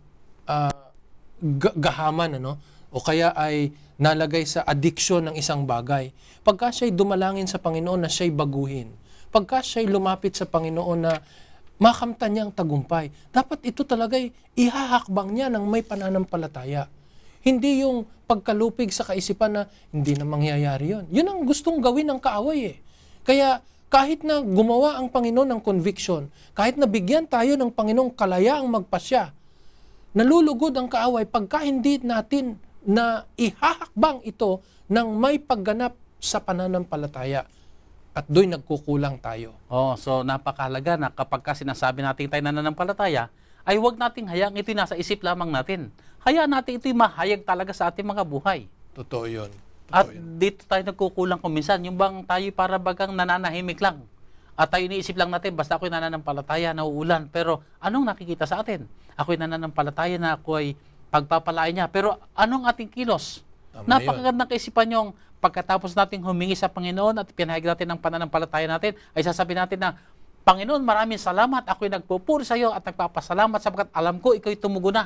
gahaman, ano? O kaya ay nalagay sa addiction ng isang bagay. Pagka siya'y dumalangin sa Panginoon na siya'y baguhin, pagka siya'y lumapit sa Panginoon na makamtan niya ang tagumpay, dapat ito talaga'y ihahakbang niya ng may pananampalataya. Hindi yung pagkalupig sa kaisipan na hindi na mangyayari yun. Yun ang gustong gawin ng kaaway eh. Kaya kahit na gumawa ang Panginoon ng conviction, kahit na bigyan tayo ng Panginoong kalayaang magpasya, nalulugod ang kaaway pagka hindi natin na ihahakbang ito ng may pagganap sa pananampalataya. At do'y nagkukulang tayo.
So napakahalaga na kapag sinasabi natin tayo nananampalataya, ay huwag nating hayaan ito'y nasa isip lamang natin. Hayaan natin ito'y mahayag talaga sa ating mga buhay.
Totoo yun.
At dito tayo nagkukulang kung minsan. Yung bang tayo para bagang nananahimik lang. At tayo iniisip lang natin, basta ako'y nananampalataya, nauulan. Pero anong nakikita sa atin? Ako'y nananampalataya na ako'y pagpapalain niya. Pero anong ating kilos? Napakagandang kaisipan yung pagkatapos nating humingi sa Panginoon at pinahayag natin ang pananampalataya natin, ay sasabihin natin na, Panginoon, maraming salamat. Ako'y nagpupuri sa iyo at nagpapasalamat sapagkat alam ko ikaw'y tumugon na.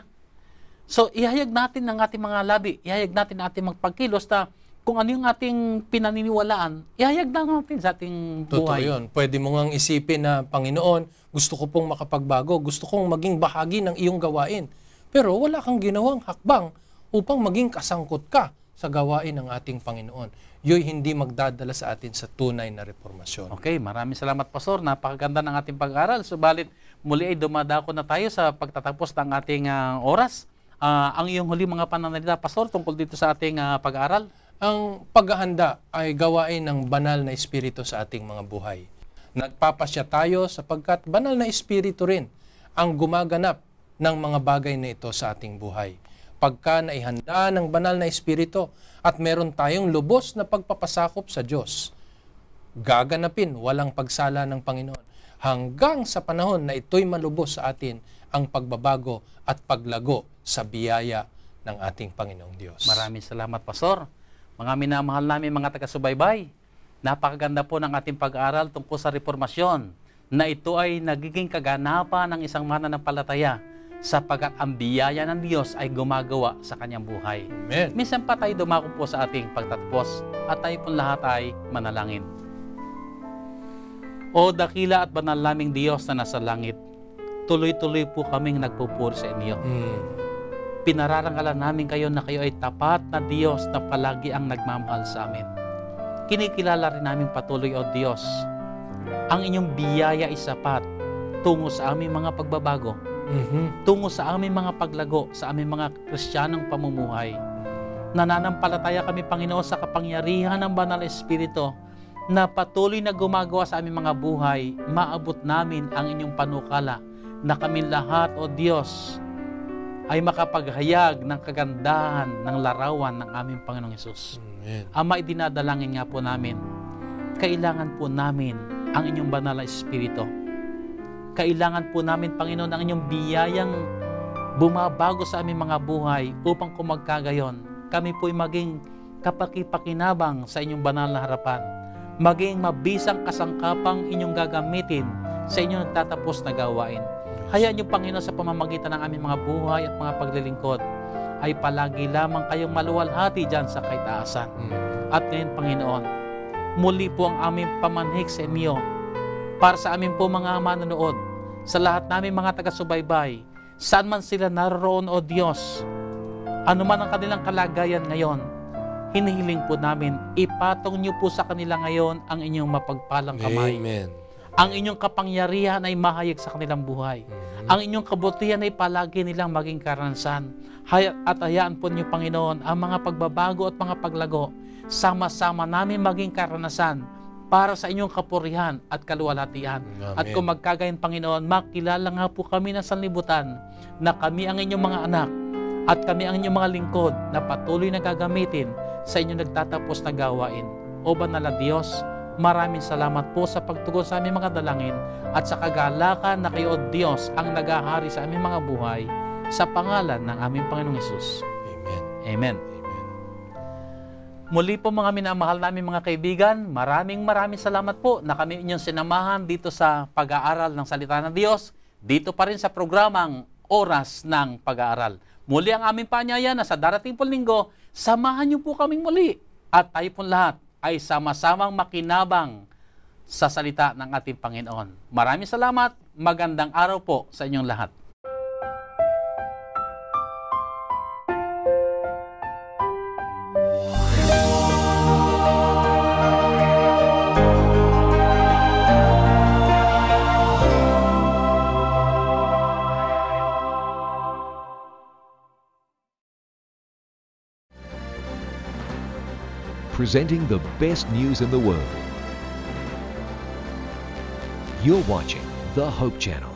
So, ihayag natin ng ating mga labi, ihayag natin ang ating magpagkilos na kung ano yung ating pinaniniwalaan, ihayag na natin sa ating buhay.
Totoo yun. Pwede mo ngang isipin na, Panginoon, gusto ko pong makapagbago, gusto kong maging bahagi ng iyong gawain. Pero wala kang ginawang hakbang upang maging kasangkot ka sa gawain ng ating Panginoon. Yo'y hindi magdadala sa atin sa tunay na reformasyon.
Okay, maraming salamat, Pastor. Napakaganda ng ating pag-aaral. Subalit, muli ay dumadako na tayo sa pagtatapos ng ating oras. Ang iyong huli mga pananalita, Pastor, tungkol dito sa ating pag-aaral?
Ang paghahanda ay gawain ng banal na espiritu sa ating mga buhay. Nagpapasya tayo sapagkat banal na espiritu rin ang gumaganap ng mga bagay na ito sa ating buhay. Pagka naihanda ng banal na espiritu at meron tayong lubos na pagpapasakop sa Diyos, gaganapin walang pagsala ng Panginoon hanggang sa panahon na ito'y malubos sa atin ang pagbabago at paglago sa biyaya ng ating Panginoong Diyos.
Maraming salamat, Pastor. Mga minamahal namin mga taga-subaybay, napakaganda po ng ating pag-aaral tungkol sa reformasyon na ito ay nagiging kaganapan ng isang mananampalataya sapagkat ang biyaya ng Diyos ay gumagawa sa kanyang buhay.
Amen.
Minsan pa tayo dumako po sa ating pagtatapos at tayo pong lahat ay manalangin. O dakila at banal naming Diyos na nasa langit, tuloy-tuloy po kaming nagpupuri sa inyo. Pinararangalan namin kayo na kayo ay tapat na Diyos na palagi ang nagmamahal sa amin. Kinikilala rin namin patuloy, O Diyos, ang inyong biyaya ay sapat tungo sa aming mga pagbabago, tungo sa aming mga paglago, sa aming mga Kristiyanong pamumuhay. Nananampalataya kami, Panginoon, sa kapangyarihan ng Banal na Espiritu na patuloy na gumagawa sa aming mga buhay. Maabot namin ang inyong panukala na kami lahat, O Diyos, ay makapaghayag ng kagandahan ng larawan ng aming Panginoong Hesus. Ama, idinadalangin nga po namin, kailangan po namin ang inyong banal na Espiritu. Kailangan po namin, Panginoon, ang inyong biyayang bumabago sa aming mga buhay upang kung magkagayon, kami po'y maging kapakipakinabang sa inyong banal na harapan. Maging mabisang kasangkapang inyong gagamitin sa inyong nagtatapos na gawain. Hayaan niyo, Panginoon, sa pamamagitan ng aming mga buhay at mga paglilingkod, ay palagi lamang kayong maluwalhati dyan sa kaitaasan. At ngayon, Panginoon, muli po ang aming pamanhik sa inyo para sa amin po mga manonood, sa lahat namin mga taga-subaybay, saan man sila naroon, O Diyos, ano man ang kanilang kalagayan ngayon, hinihiling po namin, ipatong niyo po sa kanila ngayon ang inyong mapagpalang kamay.
Amen.
Ang inyong kapangyarihan ay mahayag sa kanilang buhay. Ang inyong kabutihan ay palagi nilang maging karanasan. At hayaan po niyo, Panginoon, ang mga pagbabago at mga paglago, sama-sama namin maging karanasan para sa inyong kapurihan at kaluwalhatian. At kung magkagayon, Panginoon, makilala nga po kami ng sanlibutan na kami ang inyong mga anak at kami ang inyong mga lingkod na patuloy na gagamitin sa inyong nagtatapos na gawain. O banal na Diyos, Maraming salamat po sa pagtugon sa aming mga dalangin at sa kagalakan na kayo, Diyos, ang nagahari sa aming mga buhay sa pangalan ng aming Panginoong Hesus.
Amen.
Amen. Muli po mga minamahal namin mga kaibigan, maraming salamat po na kami inyong sinamahan dito sa pag-aaral ng salita ng Diyos, dito pa rin sa programang Oras ng Pag-aaral. Muli ang aming paanyaya na sa darating pong linggo, samahan niyo po kaming muli at tayo pong lahat ay sama-samang makinabang sa salita ng ating Panginoon. Maraming salamat, magandang araw po sa inyong lahat.
Presenting the best news in the world. You're watching the Hope Channel.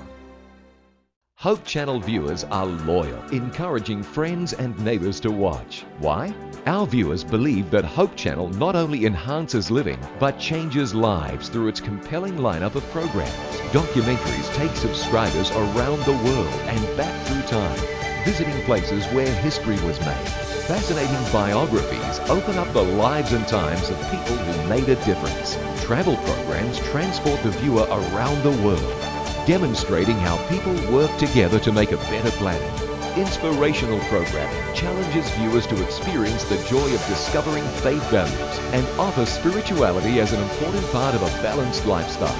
Hope Channel viewers are loyal, encouraging friends and neighbors to watch. Why? Our viewers believe that Hope Channel not only enhances living, but changes lives through its compelling lineup of programs. Documentaries take subscribers around the world and back through time, visiting places where history was made. Fascinating biographies open up the lives and times of people who made a difference. Travel programs transport the viewer around the world, demonstrating how people work together to make a better planet. Inspirational programming challenges viewers to experience the joy of discovering faith values and offer spirituality as an important part of a balanced lifestyle.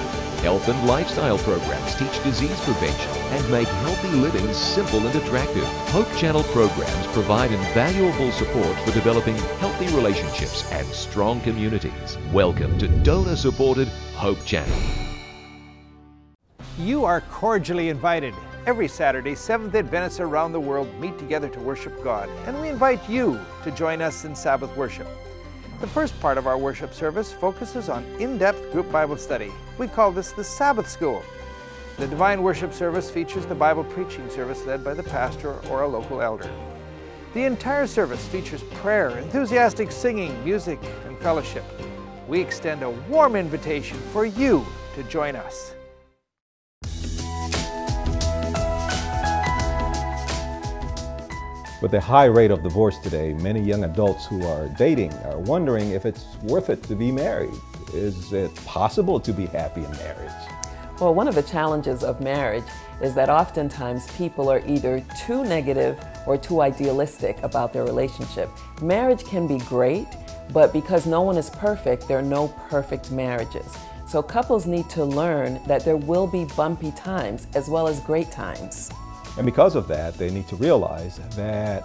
Health and lifestyle programs teach disease prevention and make healthy living simple and attractive. Hope Channel programs provide invaluable support for developing healthy relationships and strong communities. Welcome to donor-supported Hope Channel.
You are cordially invited. Every Saturday, Seventh-day Adventists around the world meet together to worship God, and we invite you to join us in Sabbath worship. The first part of our worship service focuses on in-depth group Bible study. We call this the Sabbath School. The Divine Worship service features the Bible preaching service led by the pastor or a local elder. The entire service features prayer, enthusiastic singing, music, and fellowship. We extend a warm invitation for you to join us.
With the high rate of divorce today, many young adults who are dating are wondering if it's worth it to be married. Is it possible to be happy in marriage?
Well, one of the challenges of marriage is that oftentimes people are either too negative or too idealistic about their relationship. Marriage can be great, but because no one is perfect, there are no perfect marriages. So couples need to learn that there will be bumpy times as well as great times.
And because of that, they need to realize that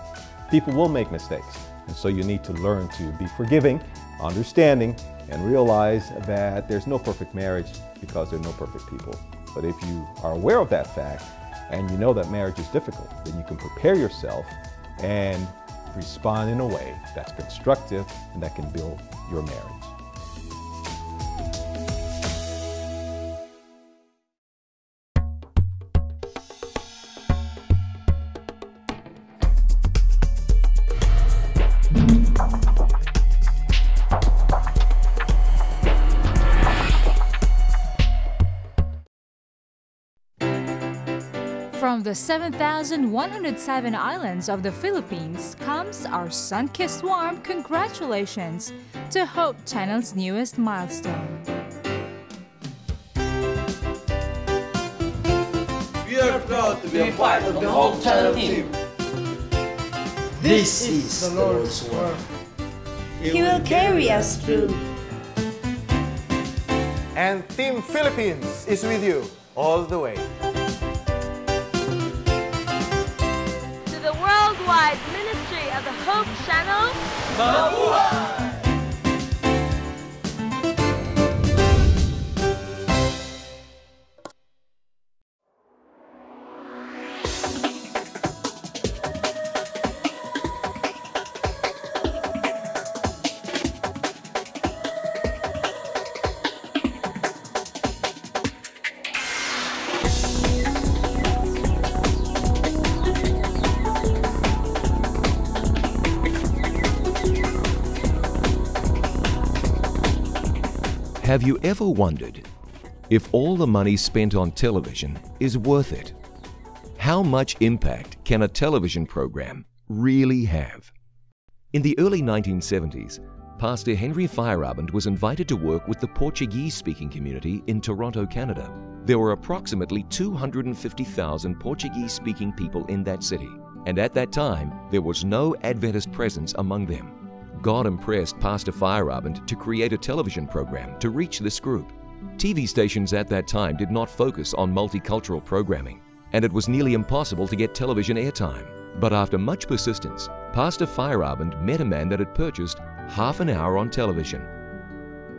people will make mistakes. And so you need to learn to be forgiving, understanding, and realize that there's no perfect marriage because there are no perfect people. But if you are aware of that fact and you know that marriage is difficult, then you can prepare yourself and respond in a way that's constructive and that can build your marriage.
From the 7,107 islands of the Philippines comes our sun-kissed warm congratulations to Hope Channel's newest milestone.
We are proud to be a part of the Hope Channel team. This is the Lord's work.
He will carry us through.
And Team Philippines is with you all the way.
To the worldwide ministry of the Hope Channel,
Mabuhay!
Have you ever wondered if all the money spent on television is worth it? How much impact can a television program really have? In the early 1970s, Pastor Henry Feyerabend was invited to work with the Portuguese-speaking community in Toronto, Canada. There were approximately 250,000 Portuguese-speaking people in that city, and at that time, there was no Adventist presence among them. God impressed Pastor Feyerabend to create a television program to reach this group. TV stations at that time did not focus on multicultural programming, and it was nearly impossible to get television airtime. But after much persistence, Pastor Feyerabend met a man that had purchased half an hour on television.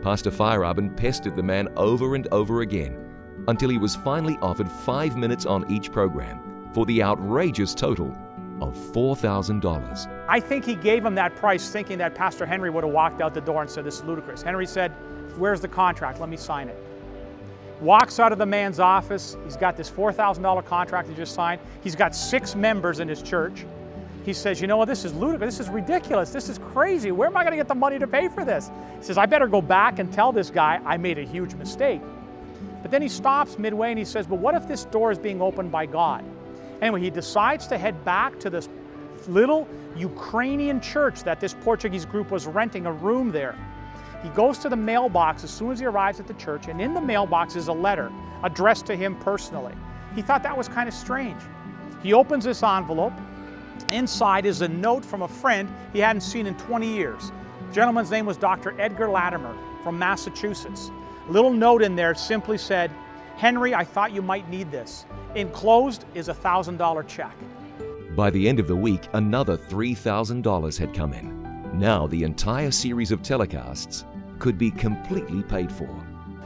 Pastor Feyerabend pestered the man over and over again until he was finally offered 5 minutes on each program for the outrageous total of $4,000.
I think he gave him that price thinking that Pastor Henry would have walked out the door and said, "This is ludicrous." Henry said, "Where's the contract? Let me sign it." Walks out of the man's office. He's got this $4,000 contract he just signed. He's got 6 members in his church. He says, "You know what, this is ludicrous, this is ridiculous, this is crazy. Where am I gonna get the money to pay for this?" He says, "I better go back and tell this guy I made a huge mistake." But then he stops midway and he says, "But what if this door is being opened by God?" Anyway, he decides to head back to this little Ukrainian church that this Portuguese group was renting a room there. He goes to the mailbox as soon as he arrives at the church, and in the mailbox is a letter addressed to him personally. He thought that was kind of strange. He opens this envelope. Inside is a note from a friend he hadn't seen in 20 years. The gentleman's name was Dr. Edgar Latimer from Massachusetts. A little note in there simply said, "Henry, I thought you might need this. Enclosed is a $1,000 check."
By the end of the week, another $3,000 had come in. Now the entire series of telecasts could be completely paid for.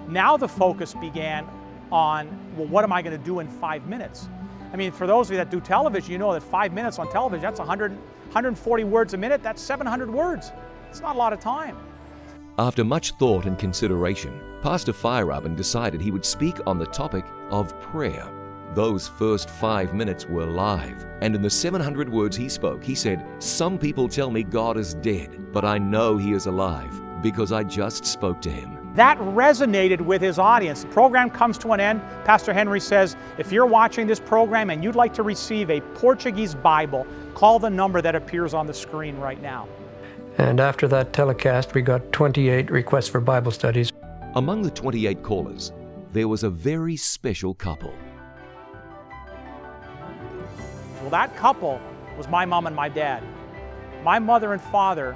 Now the focus began on, well, what am I going to do in 5 minutes? I mean, for those of you that do television, you know that 5 minutes on television, that's 140 words a minute, that's 700 words. It's not a lot of time.
After much thought and consideration, Pastor Feyerabend decided he would speak on the topic of prayer. Those first 5 minutes were live, and in the 700 words he spoke, he said, "Some people tell me God is dead, but I know He is alive because I just spoke to Him."
That resonated with his audience. The program comes to an end. Pastor Henry says, "If you're watching this program and you'd like to receive a Portuguese Bible, call the number that appears on the screen right now."
And after that telecast, we got 28 requests for Bible studies.
Among the 28 callers, there was a very special couple.
Well, that couple was my mom and my dad. My mother and father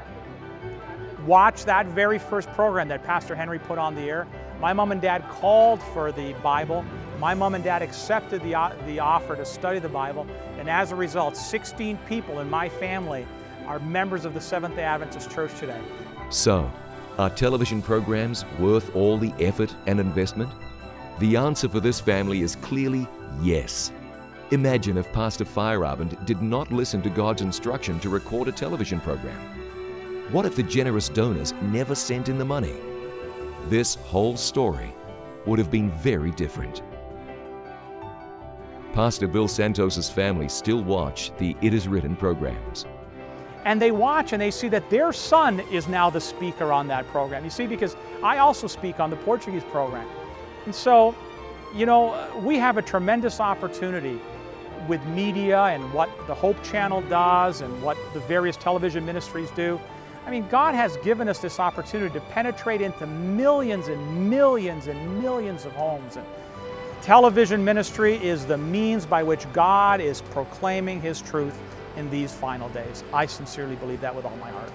watched that very first program that Pastor Henry put on the air. My mom and dad called for the Bible. My mom and dad accepted the offer to study the Bible. And as a result, 16 people in my family are members of the Seventh-day Adventist Church today.
So, are television programs worth all the effort and investment? The answer for this family is clearly yes. Imagine if Pastor Feyerabend did not listen to God's instruction to record a television program. What if the generous donors never sent in the money? This whole story would have been very different. Pastor Bill Santos's family still watch the It Is Written programs.
And they watch and they see that their son is now the speaker on that program. You see, because I also speak on the Portuguese program. And so, you know, we have a tremendous opportunity with media and what the Hope Channel does and what the various television ministries do. I mean, God has given us this opportunity to penetrate into millions and millions and millions of homes. And television ministry is the means by which God is proclaiming His truth in these final days. I sincerely believe that with all my heart.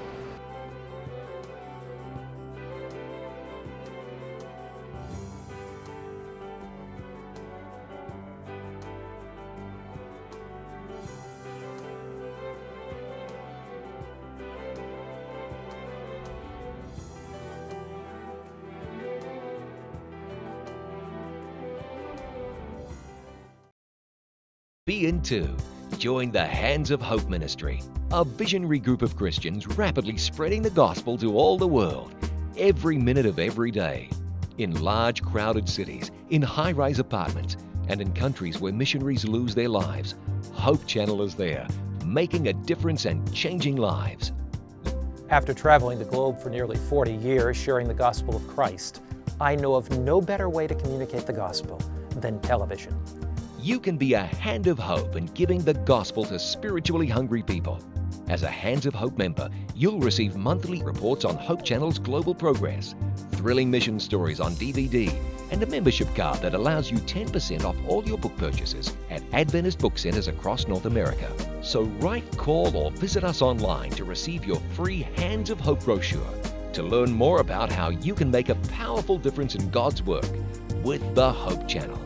Be in too. Join the Hands of Hope Ministry, a visionary group of Christians rapidly spreading the gospel to all the world, every minute of every day. In large, crowded cities, in high-rise apartments, and in countries where missionaries lose their lives, Hope Channel is there, making a difference and changing lives.
After traveling the globe for nearly 40 years, sharing the gospel of Christ, I know of no better way to communicate the gospel than television.
You can be a hand of hope in giving the gospel to spiritually hungry people. As a Hands of Hope member, you'll receive monthly reports on Hope Channel's global progress, thrilling mission stories on DVD, and a membership card that allows you 10% off all your book purchases at Adventist book centers across North America. So write, call, or visit us online to receive your free Hands of Hope brochure to learn more about how you can make a powerful difference in God's work with the Hope Channel.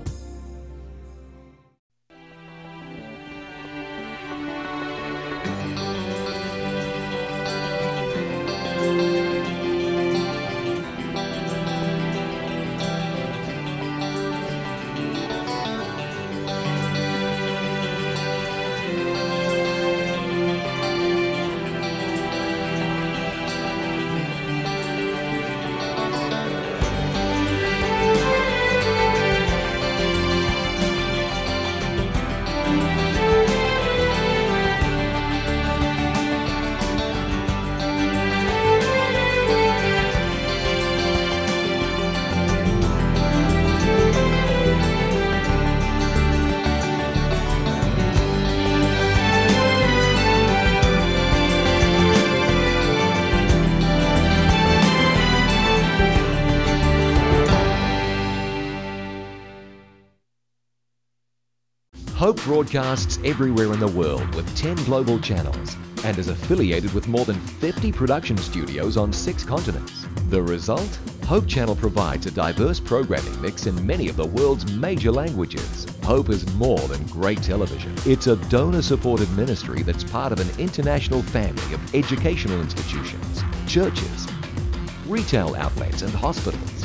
Hope broadcasts everywhere in the world with 10 global channels and is affiliated with more than 50 production studios on 6 continents. The result? Hope Channel provides a diverse programming mix in many of the world's major languages. Hope is more than great television. It's a donor-supported ministry that's part of an international family of educational institutions, churches, retail outlets, and hospitals.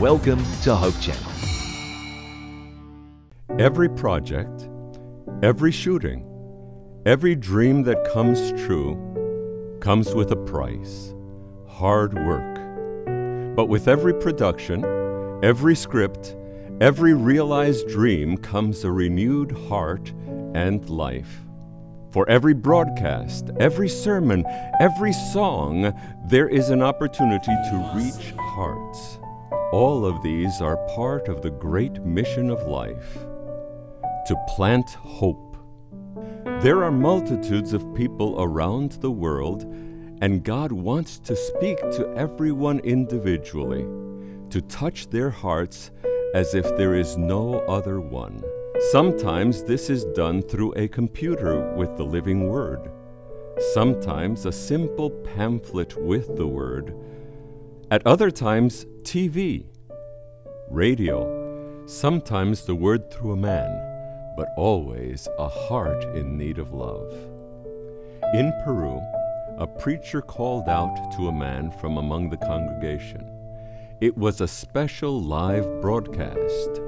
Welcome to Hope Channel.
Every project, every shooting, every dream that comes true comes with a price, hard work. But with every production, every script, every realized dream comes a renewed heart and life. For every broadcast, every sermon, every song, there is an opportunity to reach hearts. All of these are part of the great mission of life. To plant hope. There are multitudes of people around the world, and God wants to speak to everyone individually, to touch their hearts as if there is no other one. Sometimes this is done through a computer with the living Word. Sometimes a simple pamphlet with the Word. At other times, TV, radio, sometimes the Word through a man, but always a heart in need of love. In Peru, a preacher called out to a man from among the congregation. It was a special live broadcast.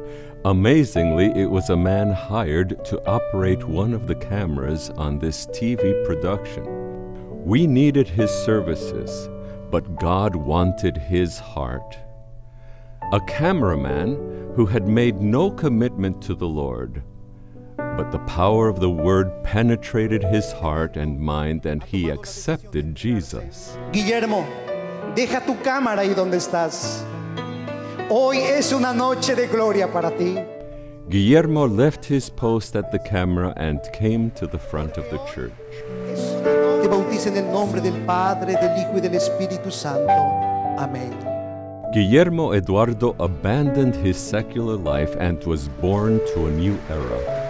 Amazingly, it was a man hired to operate one of the cameras on this TV production. We needed his services, but God wanted his heart. A cameraman who had made no commitment to the Lord, but the power of the Word penetrated his heart and mind, and he accepted Jesus.
Guillermo, deja tu cámara ahí donde estás. Hoy es una noche de gloria para ti.
Guillermo left his post at the camera and came to the front of the church.
Te bautizo en el nombre del Padre, del Hijo y del Espíritu Santo. Amén.
Guillermo Eduardo abandoned his secular life and was born to a new era.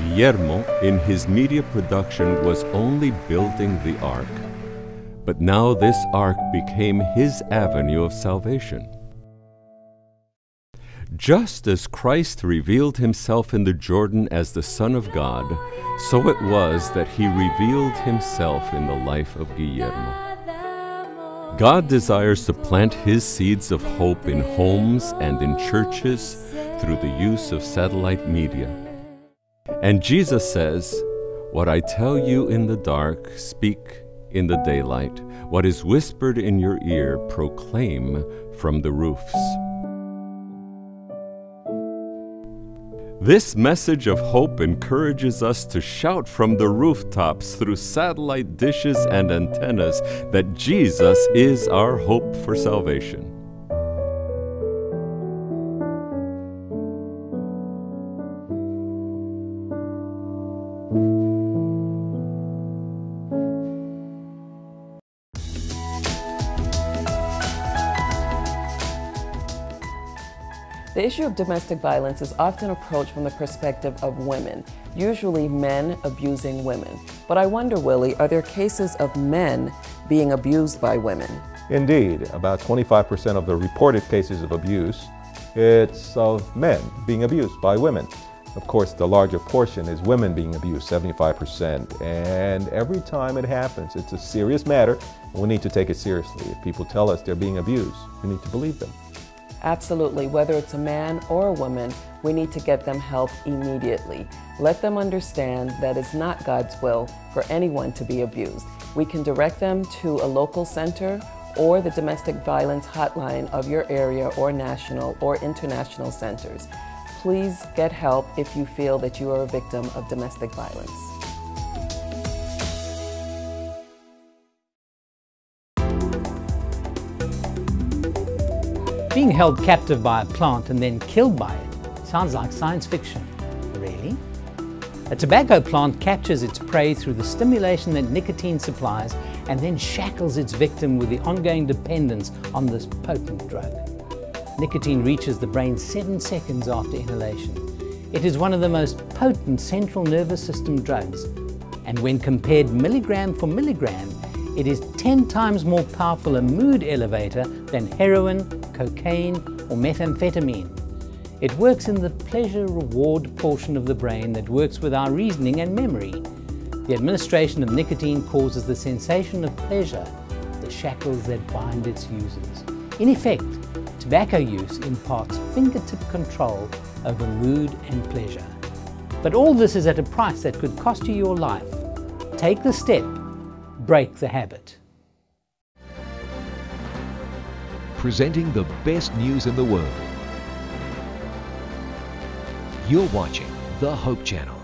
Guillermo, in his media production, was only building the ark, but now this ark became his avenue of salvation. Just as Christ revealed himself in the Jordan as the Son of God, so it was that he revealed himself in the life of Guillermo. God desires to plant his seeds of hope in homes and in churches through the use of satellite media. And Jesus says, "What I tell you in the dark, speak in the daylight. What is whispered in your ear, proclaim from the roofs." This message of hope encourages us to shout from the rooftops through satellite dishes and antennas that Jesus is our hope for salvation.
The issue of domestic violence is often approached from the perspective of women, usually men abusing women. But I wonder, Willie, are there cases of men being abused by women?
Indeed, about 25% of the reported cases of abuse, it's of men being abused by women. Of course, the larger portion is women being abused, 75%. And every time it happens, it's a serious matter. We need to take it seriously. If people tell us they're being abused, we need to believe them.
Absolutely. Whether it's a man or a woman, we need to get them help immediately. Let them understand that it's not God's will for anyone to be abused. We can direct them to a local center or the domestic violence hotline of your area or national or international centers. Please get help if you feel that you are a victim of domestic violence.
Being held captive by a plant and then killed by it sounds like science fiction. Really? A tobacco plant captures its prey through the stimulation that nicotine supplies and then shackles its victim with the ongoing dependence on this potent drug. Nicotine reaches the brain 7 seconds after inhalation. It is one of the most potent central nervous system drugs, and when compared milligram for milligram, it is 10 times more powerful a mood elevator than heroin, cocaine, or methamphetamine. It works in the pleasure-reward portion of the brain that works with our reasoning and memory. The administration of nicotine causes the sensation of pleasure, the shackles that bind its users. In effect, tobacco use imparts fingertip control over mood and pleasure. But all this is at a price that could cost you your life. Take the step, break the habit.
Presenting the best news in the world. You're watching the Hope Channel.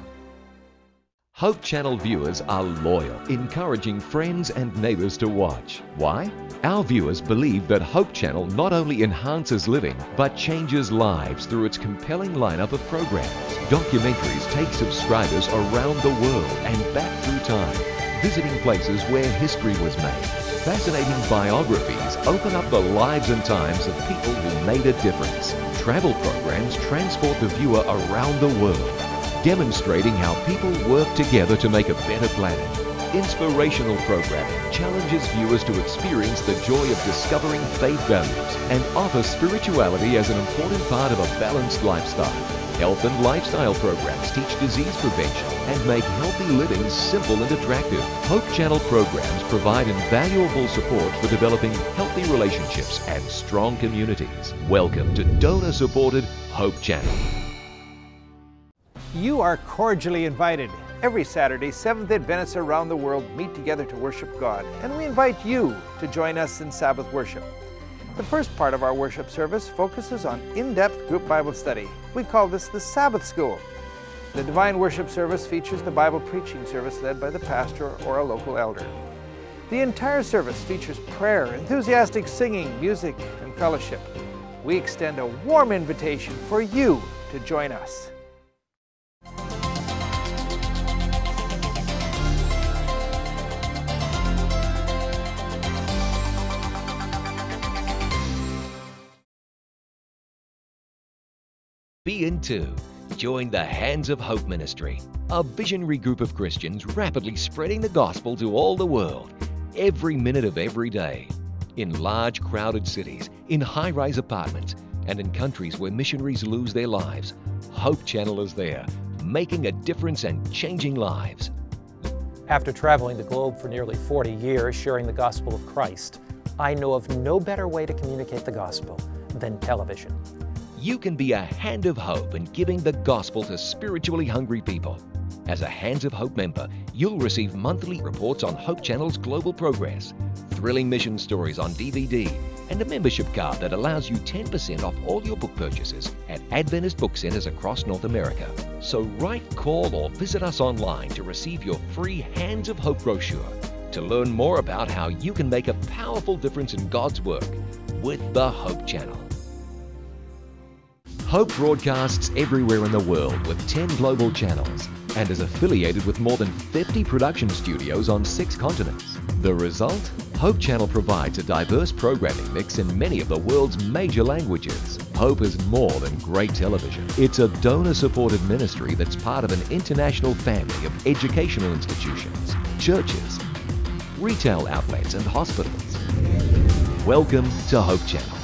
Hope Channel viewers are loyal, encouraging friends and neighbors to watch. Why? Our viewers believe that Hope Channel not only enhances living, but changes lives through its compelling lineup of programs. Documentaries take subscribers around the world and back through time, visiting places where history was made. Fascinating biographies open up the lives and times of people who made a difference. Travel programs transport the viewer around the world, demonstrating how people work together to make a better planet. Inspirational programming challenges viewers to experience the joy of discovering faith values and offer spirituality as an important part of a balanced lifestyle. Health and lifestyle programs teach disease prevention and make healthy living simple and attractive. Hope Channel programs provide invaluable support for developing healthy relationships and strong communities. Welcome to donor-supported Hope Channel.
You are cordially invited. Every Saturday, Seventh-day Adventists around the world meet together to worship God, and we invite you to join us in Sabbath worship. The first part of our worship service focuses on in-depth group Bible study. We call this the Sabbath School. The Divine Worship service features the Bible preaching service led by the pastor or a local elder. The entire service features prayer, enthusiastic singing, music, and fellowship. We extend a warm invitation for you to join us.
Be in too. Join the Hands of Hope Ministry, a visionary group of Christians rapidly spreading the gospel to all the world, every minute of every day. In large, crowded cities, in high-rise apartments, and in countries where missionaries lose their lives, Hope Channel is there, making a difference and changing lives.
After traveling the globe for nearly 40 years sharing the gospel of Christ, I know of no better way to communicate the gospel than television.
You can be a hand of hope in giving the gospel to spiritually hungry people. As a Hands of Hope member, you'll receive monthly reports on Hope Channel's global progress, thrilling mission stories on DVD, and a membership card that allows you 10% off all your book purchases at Adventist book centers across North America. So write, call, or visit us online to receive your free Hands of Hope brochure to learn more about how you can make a powerful difference in God's work with the Hope Channel. Hope broadcasts everywhere in the world with 10 global channels and is affiliated with more than 50 production studios on 6 continents. The result? Hope Channel provides a diverse programming mix in many of the world's major languages. Hope is more than great television. It's a donor-supported ministry that's part of an international family of educational institutions, churches, retail outlets and hospitals. Welcome to Hope Channel.